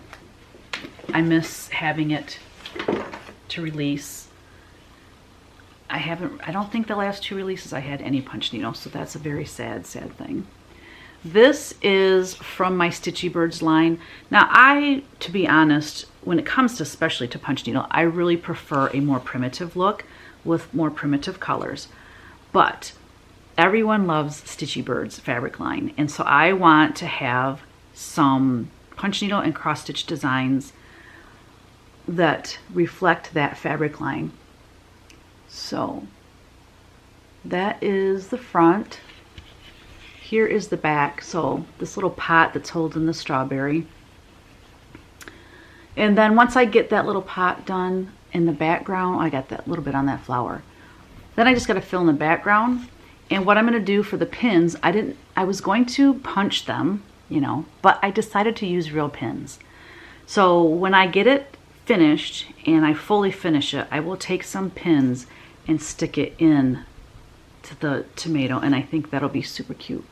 I miss having it to release. I don't think the last 2 releases I had any punch needle, so that's a very sad thing. This is from my Stitchy Birds line. Now, to be honest, when it comes to, especially to punch needle, I really prefer a more primitive look with more primitive colors. But everyone loves Stitchy Birds fabric line, and so I want to have some punch needle and cross stitch designs that reflect that fabric line. So that is the front. Here is the back. So this little pot that's holding the strawberry. And then once I get that little pot done in the background, I got that little bit on that flower. Then I just got to fill in the background. And what I'm going to do for the pins, I was going to punch them, you know, but I decided to use real pins. So when I get it finished and I fully finish it, I will take some pins and stick it in to the tomato, and I think that'll be super cute.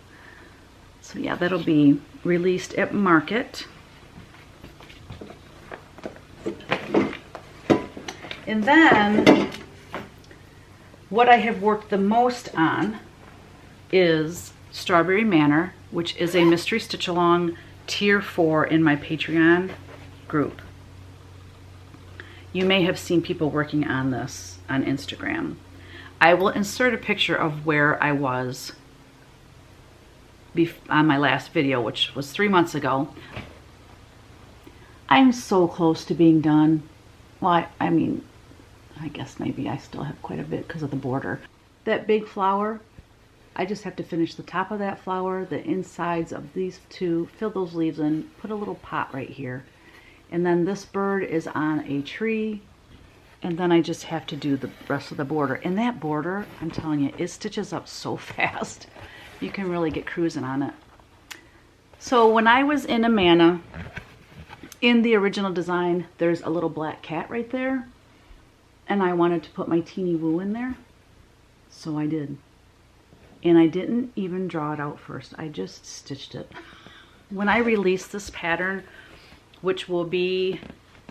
So yeah, that'll be released at market. And then what I have worked the most on is Strawberry Manor, which is a mystery stitch along tier 4 in my Patreon group. You may have seen people working on this on Instagram. I will insert a picture of where I was on my last video, which was 3 months ago. I'm so close to being done. Well, I mean, I guess maybe I still have quite a bit because of the border. That big flower, I just have to finish the top of that flower, the insides of these two, fill those leaves in, put a little pot right here. And then this bird is on a tree. And then I just have to do the rest of the border. And that border, I'm telling you, it stitches up so fast. You can really get cruising on it. So when I was in Amana, in the original design, there's a little black cat right there. And I wanted to put my teeny woo in there. So I did. And I didn't even draw it out first. I just stitched it. When I release this pattern, which will be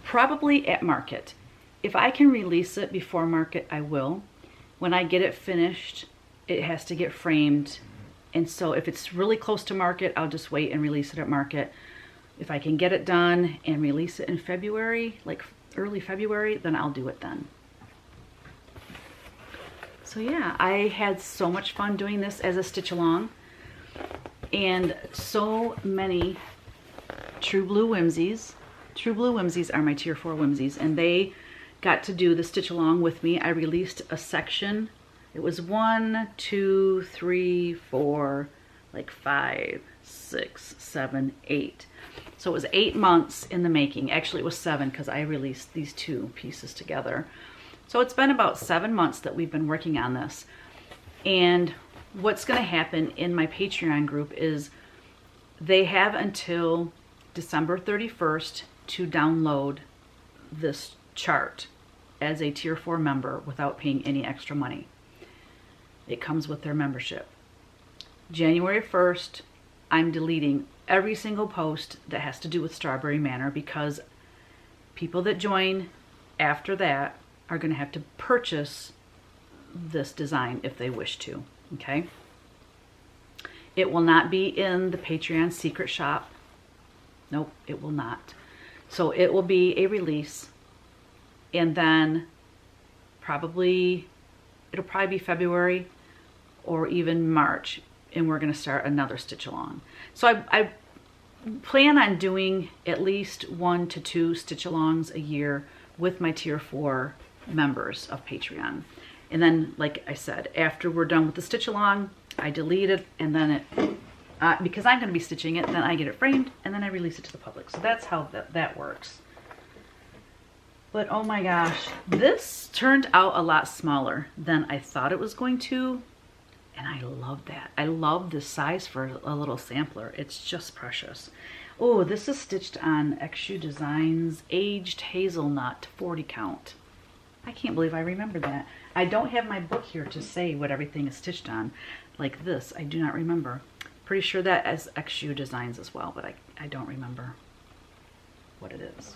probably at market, if I can release it before market, I will. When I get it finished, it has to get framed. And so if it's really close to market, I'll just wait and release it at market. If I can get it done and release it in February, like early February, then I'll do it then. So yeah, I had so much fun doing this as a stitch along. And so many True Blue Whimsies. True Blue Whimsies are my Tier 4 Whimsies, and they got to do the stitch along with me. I released a section. It was 1, 2, 3, 4, like 5, 6, 7, 8. So it was 8 months in the making. Actually, it was 7 because I released these 2 pieces together. So it's been about 7 months that we've been working on this. And what's going to happen in my Patreon group is they have until December 31st to download this chart as a Tier 4 member without paying any extra money. It comes with their membership. January 1st, I'm deleting every single post that has to do with Strawberry Manor because people that join after that are going to have to purchase this design if they wish to, okay? It will not be in the Patreon secret shop. Nope, it will not. So it will be a release, and then it'll probably be February or even March, and we're going to start another stitch along. So I plan on doing at least 1 to 2 stitch alongs a year with my Tier 4 members of Patreon. And then, like I said, after we're done with the stitch along, I delete it, and then because I'm going to be stitching it, then I get it framed, and then I release it to the public. So that's how that works. But oh my gosh, this turned out a lot smaller than I thought it was going to, and I love that. I love this size for a little sampler. It's just precious. Oh, this is stitched on XU Designs Aged Hazelnut 40 count. I can't believe I remember that. I don't have my book here to say what everything is stitched on. Like this, I do not remember. Pretty sure that is XU Designs as well, but I don't remember what it is.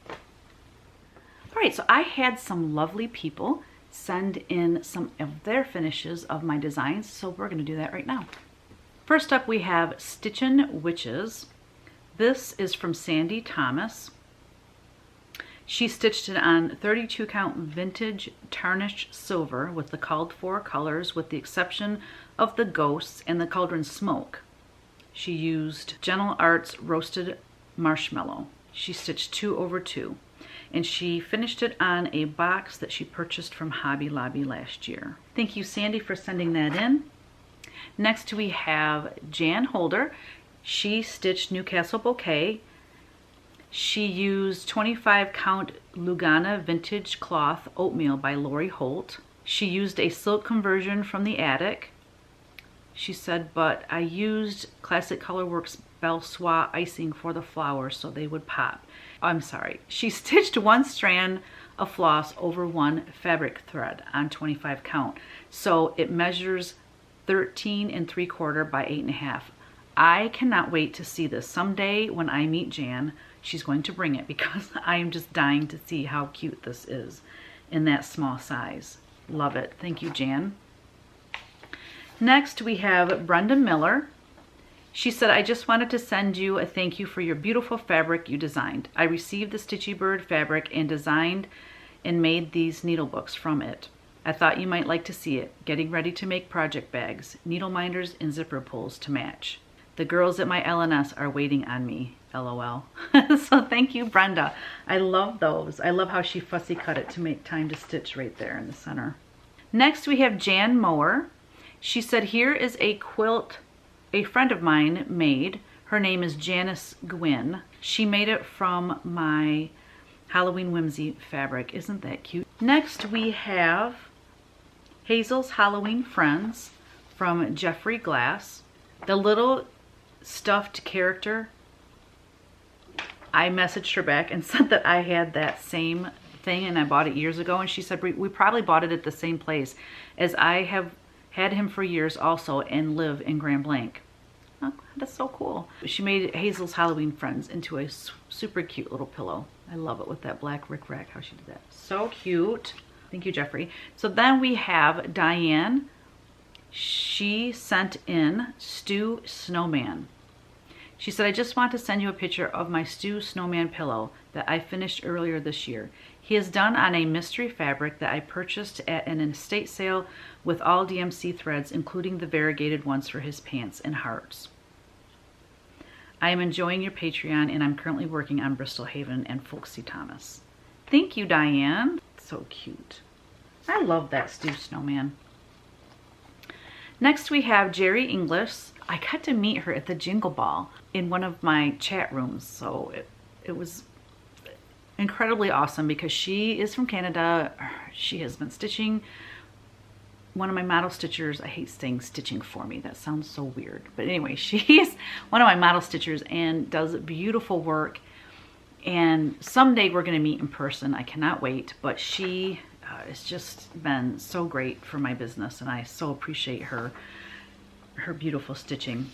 All right, so I had some lovely people send in some of their finishes of my designs, so we're going to do that right now. First up, we have Stitchin' Witches. This is from Sandy Thomas. She stitched it on 32 count vintage tarnished silver with the called for colors, with the exception of the ghosts and the cauldron smoke. She used Gentle Arts roasted marshmallow. She stitched 2 over 2, and she finished it on a box that she purchased from Hobby Lobby last year. Thank you, Sandy, for sending that in. Next we have Jan Holder. She stitched Newcastle Bouquet. She used 25 count Lugana vintage cloth oatmeal by Lori Holt. She used a silk conversion from the attic. She said, but I used Classic Colorworks Belle Soie icing for the flowers so they would pop. I'm sorry. She stitched 1 strand of floss over 1 fabric thread on 25 count. So it measures 13 3/4 by 8.5. I cannot wait to see this. Someday when I meet Jan, she's going to bring it because I am just dying to see how cute this is in that small size. Love it. Thank you, Jan. Next, we have Brenda Miller. She said, I just wanted to send you a thank you for your beautiful fabric you designed. I received the Stitchy Bird fabric and designed and made these needle books from it. I thought you might like to see it. Getting ready to make project bags, needle minders, and zipper pulls to match. The girls at my LNS are waiting on me, LOL. So thank you, Brenda. I love those. I love how she fussy cut it to make time to stitch right there in the center. Next, we have Jan Mower. She said, here is a quilt a friend of mine made. Her name is Janice Gwynn. She made it from my Halloween Whimsy fabric. Isn't that cute? Next we have Hazel's Halloween Friends from Jeffrey Glass. The little stuffed character, I messaged her back and said that I had that same thing and I bought it years ago, and she said we probably bought it at the same place, as I have had him for years also and live in Grand Blanc. Oh, that's so cool. She made Hazel's Halloween Friends into a super cute little pillow. I love it with that black rickrack, how she did that. So cute. Thank you, Jeffrey. So then we have Diane. She sent in Stu Snowman. She said, I just want to send you a picture of my Stu Snowman pillow that I finished earlier this year. He is done on a mystery fabric that I purchased at an estate sale with all DMC threads, including the variegated ones for his pants and hearts. I am enjoying your Patreon, and I'm currently working on Bristol Haven and Folksy Thomas. Thank you, Diane. So cute. I love that Stu Snowman. Next we have Jerry English. I got to meet her at the Jingle Ball in one of my chat rooms, so it was incredibly awesome because she is from Canada. She has been stitching one of my model stitchers. I hate saying stitching for me. That sounds so weird. But anyway, she's one of my model stitchers and does beautiful work. And someday we're going to meet in person. I cannot wait. But she has just been so great for my business, and I so appreciate her beautiful stitching.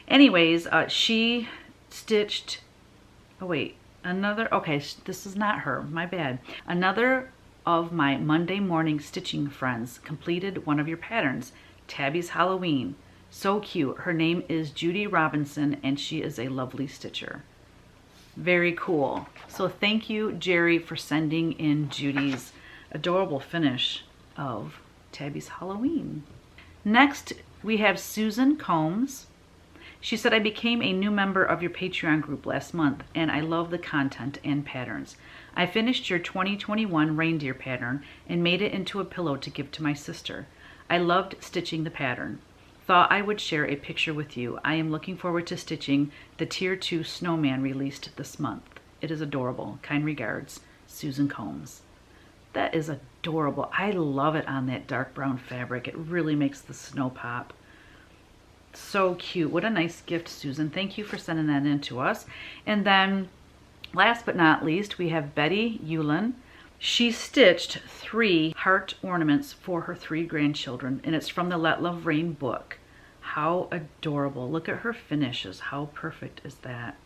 Anyways, she stitched, oh wait, okay, this is not her, my bad. Another of my Monday morning stitching friends completed one of your patterns, Tabby's Halloween. So cute. Her name is Judy Robinson, and she is a lovely stitcher. Very cool. So thank you, Jerry, for sending in Judy's adorable finish of Tabby's Halloween. Next, we have Susan Combs. She said, I became a new member of your Patreon group last month, and I love the content and patterns. I finished your 2021 reindeer pattern and made it into a pillow to give to my sister. I loved stitching the pattern. Thought I would share a picture with you. I am looking forward to stitching the Tier 2 snowman released this month. It is adorable. Kind regards, Susan Combs. That is adorable. I love it on that dark brown fabric. It really makes the snow pop. So cute. What a nice gift, Susan. Thank you for sending that in to us. And then last but not least, we have Betty Yulin. She stitched 3 heart ornaments for her 3 grandchildren, and it's from the Let Love Rain book. How adorable. Look at her finishes. How perfect is that?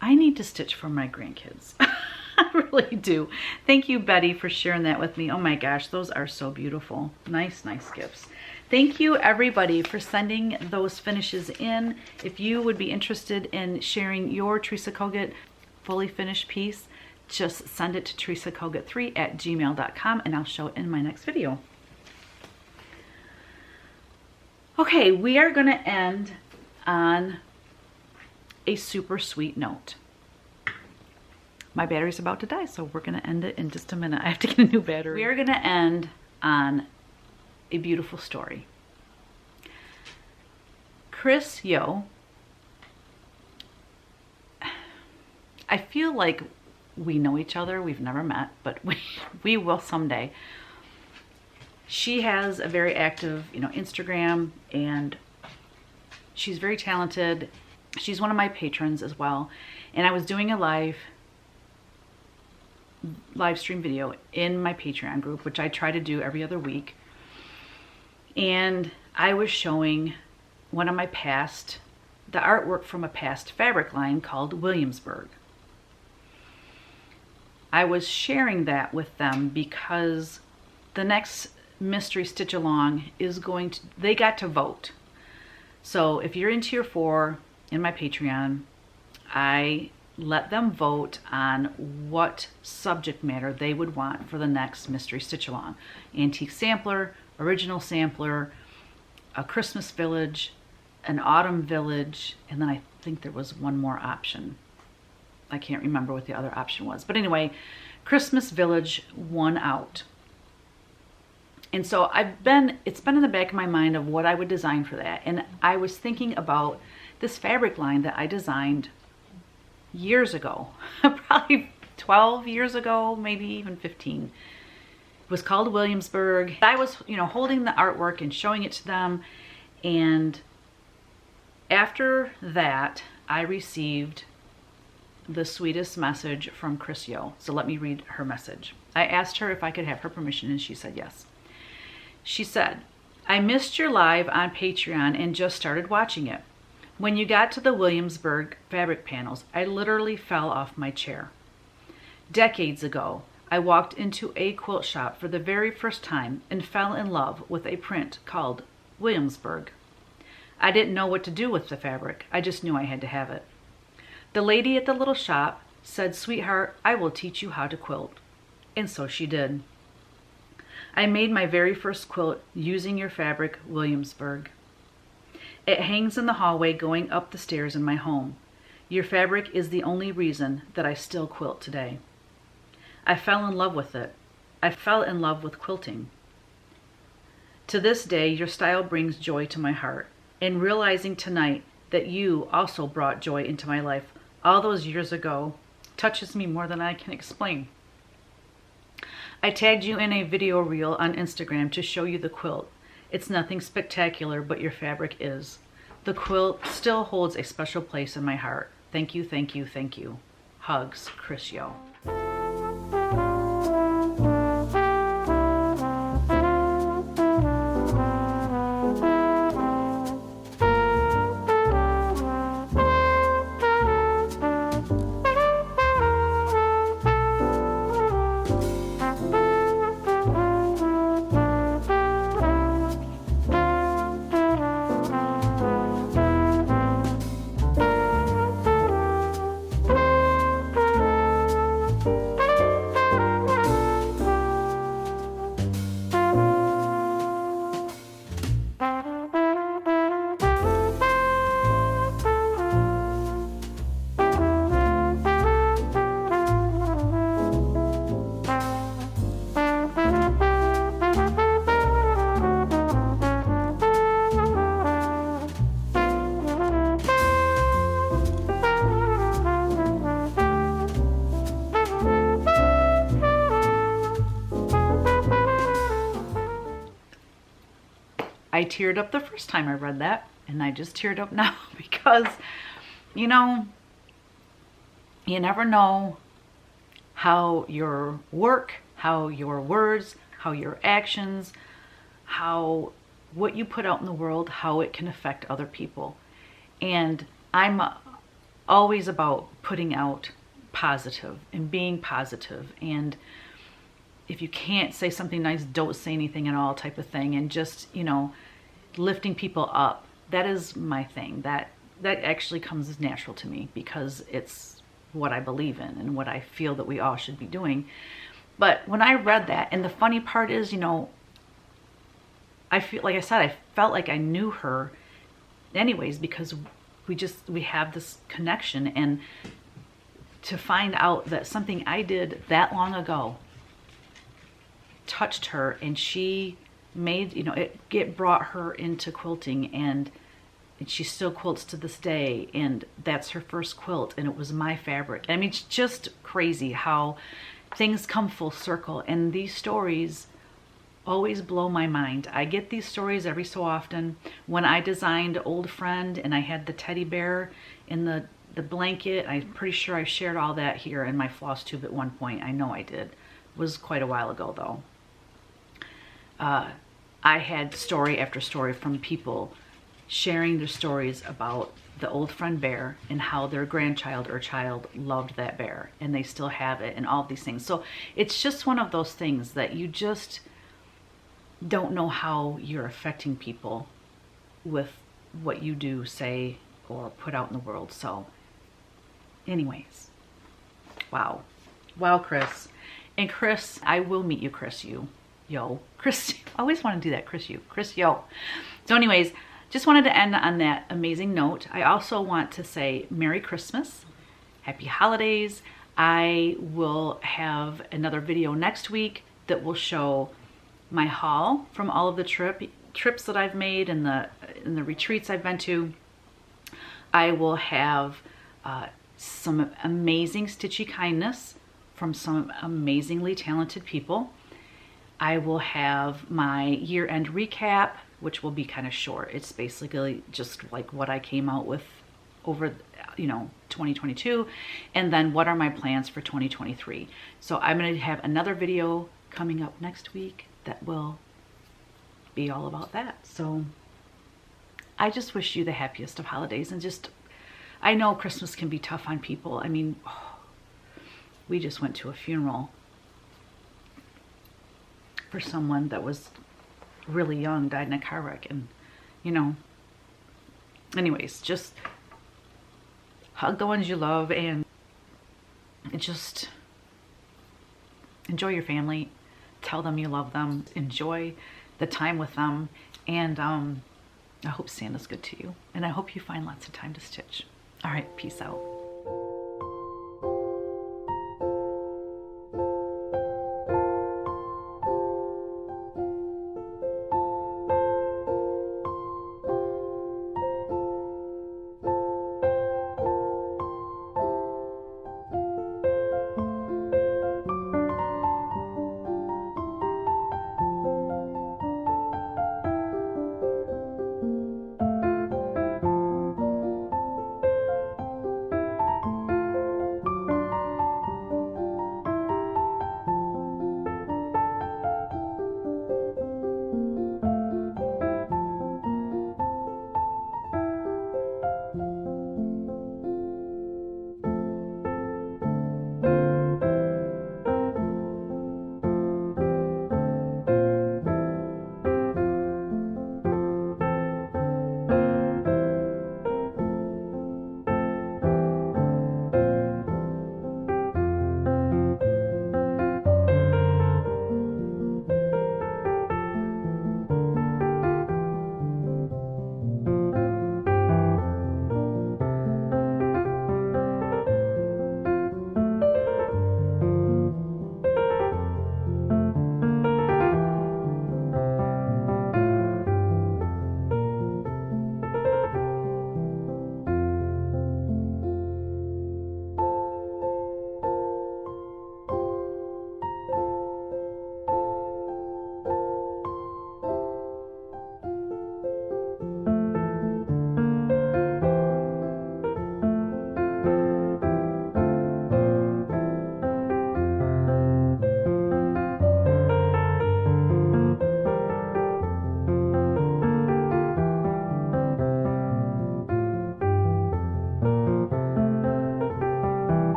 I need to stitch for my grandkids. I really do. Thank you, Betty, for sharing that with me. Oh my gosh, those are so beautiful. Nice, nice gifts. Thank you, everybody, for sending those finishes in. If you would be interested in sharing your Teresa Kogut fully finished piece, just send it to teresakogut3@gmail.com and I'll show it in my next video. Okay, we are going to end on a super sweet note. My battery's about to die, so we're going to end it in just a minute. I have to get a new battery. We are going to end on a beautiful story. Chris Yo, I feel like we know each other. We've never met, but we will someday. She has a very active, Instagram, and she's very talented. She's one of my patrons as well. And I was doing a live stream video in my Patreon group, which I try to do every other week. And I was showing one of my the artwork from a past fabric line called Williamsburg. I was sharing that with them because the next mystery stitch along is they got to vote. So if you're in tier 4 in my Patreon, I let them vote on what subject matter they would want for the next mystery stitch along. Antique sampler, original sampler, a Christmas village, an autumn village, and then I think there was one more option. I can't remember what the other option was. But anyway, Christmas village won out. And so it's been in the back of my mind of what I would design for that. And I was thinking about this fabric line that I designed years ago, probably 12 years ago, maybe even 15. It was called Williamsburg. I was, holding the artwork and showing it to them. And after that, I received the sweetest message from Chris Yo. So let me read her message. I asked her if I could have her permission, and she said yes. She said, I missed your live on Patreon and just started watching it. When you got to the Williamsburg fabric panels, I literally fell off my chair. Decades ago, I walked into a quilt shop for the very first time and fell in love with a print called Williamsburg. I didn't know what to do with the fabric. I just knew I had to have it. The lady at the little shop said, sweetheart, I will teach you how to quilt. And so she did. I made my very first quilt using your fabric, Williamsburg. It hangs in the hallway going up the stairs in my home. Your fabric is the only reason that I still quilt today. I fell in love with it. I fell in love with quilting. To this day, your style brings joy to my heart. And realizing tonight that you also brought joy into my life all those years ago touches me more than I can explain. I tagged you in a video reel on Instagram to show you the quilt. It's nothing spectacular, but your fabric is. The quilt still holds a special place in my heart. Thank you, thank you, thank you. Hugs, Chris Yo. I teared up the first time I read that, and I just teared up now because, you never know how your work, how your words, how your actions, how what you put out in the world, how it can affect other people. And I'm always about putting out positive and being positive, and if you can't say something nice, don't say anything at all type of thing, and just, lifting people up. That is my thing. That actually comes as natural to me because it's what I believe in and what I feel that we all should be doing. But when I read that, and the funny part is, I feel, like I said, I felt like I knew her anyways because we have this connection, and to find out that something I did that long ago touched her, and she made, it brought her into quilting, and she still quilts to this day, and that's her first quilt, and it was my fabric. I mean, it's just crazy how things come full circle, and these stories always blow my mind. I get these stories every so often. When I designed Old Friend and I had the teddy bear in the blanket, I'm pretty sure I shared all that here in my Flosstube at one point. I know I did. It was quite a while ago though. I had story after story from people sharing their stories about the Old Friend bear and how their grandchild or child loved that bear and they still have it and all these things. So it's just one of those things that you just don't know how you're affecting people with what you do, say, or put out in the world. So anyways, wow. Wow, Chris. And Chris, I will meet you, Chris, Chris, I always want to do that, Chris, yo. So anyways, just wanted to end on that amazing note. I also want to say Merry Christmas, Happy Holidays. I will have another video next week that will show my haul from all of the trips that I've made and the retreats I've been to. I will have some amazing stitchy kindness from some amazingly talented people. I will have my year-end recap, which will be kind of short. It's basically just like what I came out with over, 2022, and then what are my plans for 2023. So I'm going to have another video coming up next week that will be all about that. So I just wish you the happiest of holidays, and just, I know Christmas can be tough on people. I mean, we just went to a funeral for someone that was really young, died in a car wreck, and anyways, just hug the ones you love and just enjoy your family. Tell them you love them, enjoy the time with them, and I hope Santa's good to you, and I hope you find lots of time to stitch. All right, peace out.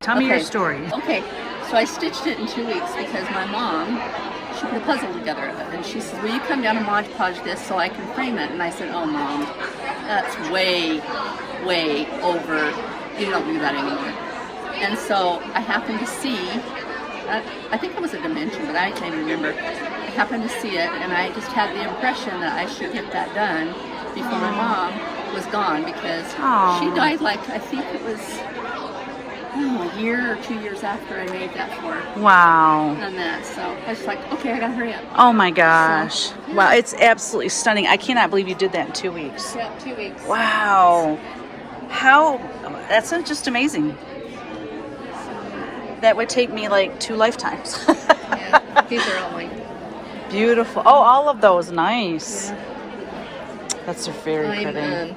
Tell me your story. Okay, so I stitched it in 2 weeks because my mom, she put a puzzle together of it, and she said, will you come down and Mod Podge this so I can frame it? And I said, oh Mom, that's way over, you don't do that anymore. And so I happened to see, I think it was a dimension, but I can't even remember. I happened to see it, and I just had the impression that I should get that done before my mom was gone, because she died like, I think it was a year or 2 years after I made that for her. Wow. And that, so I was like, okay, I gotta hurry up. Oh my gosh. So, yeah. Wow, it's absolutely stunning. I cannot believe you did that in 2 weeks. Yeah, 2 weeks. Wow. That's just amazing. That would take me like 2 lifetimes. Yeah, these are all mine. Beautiful. Oh, all of those. Nice. Yeah. That's very pretty.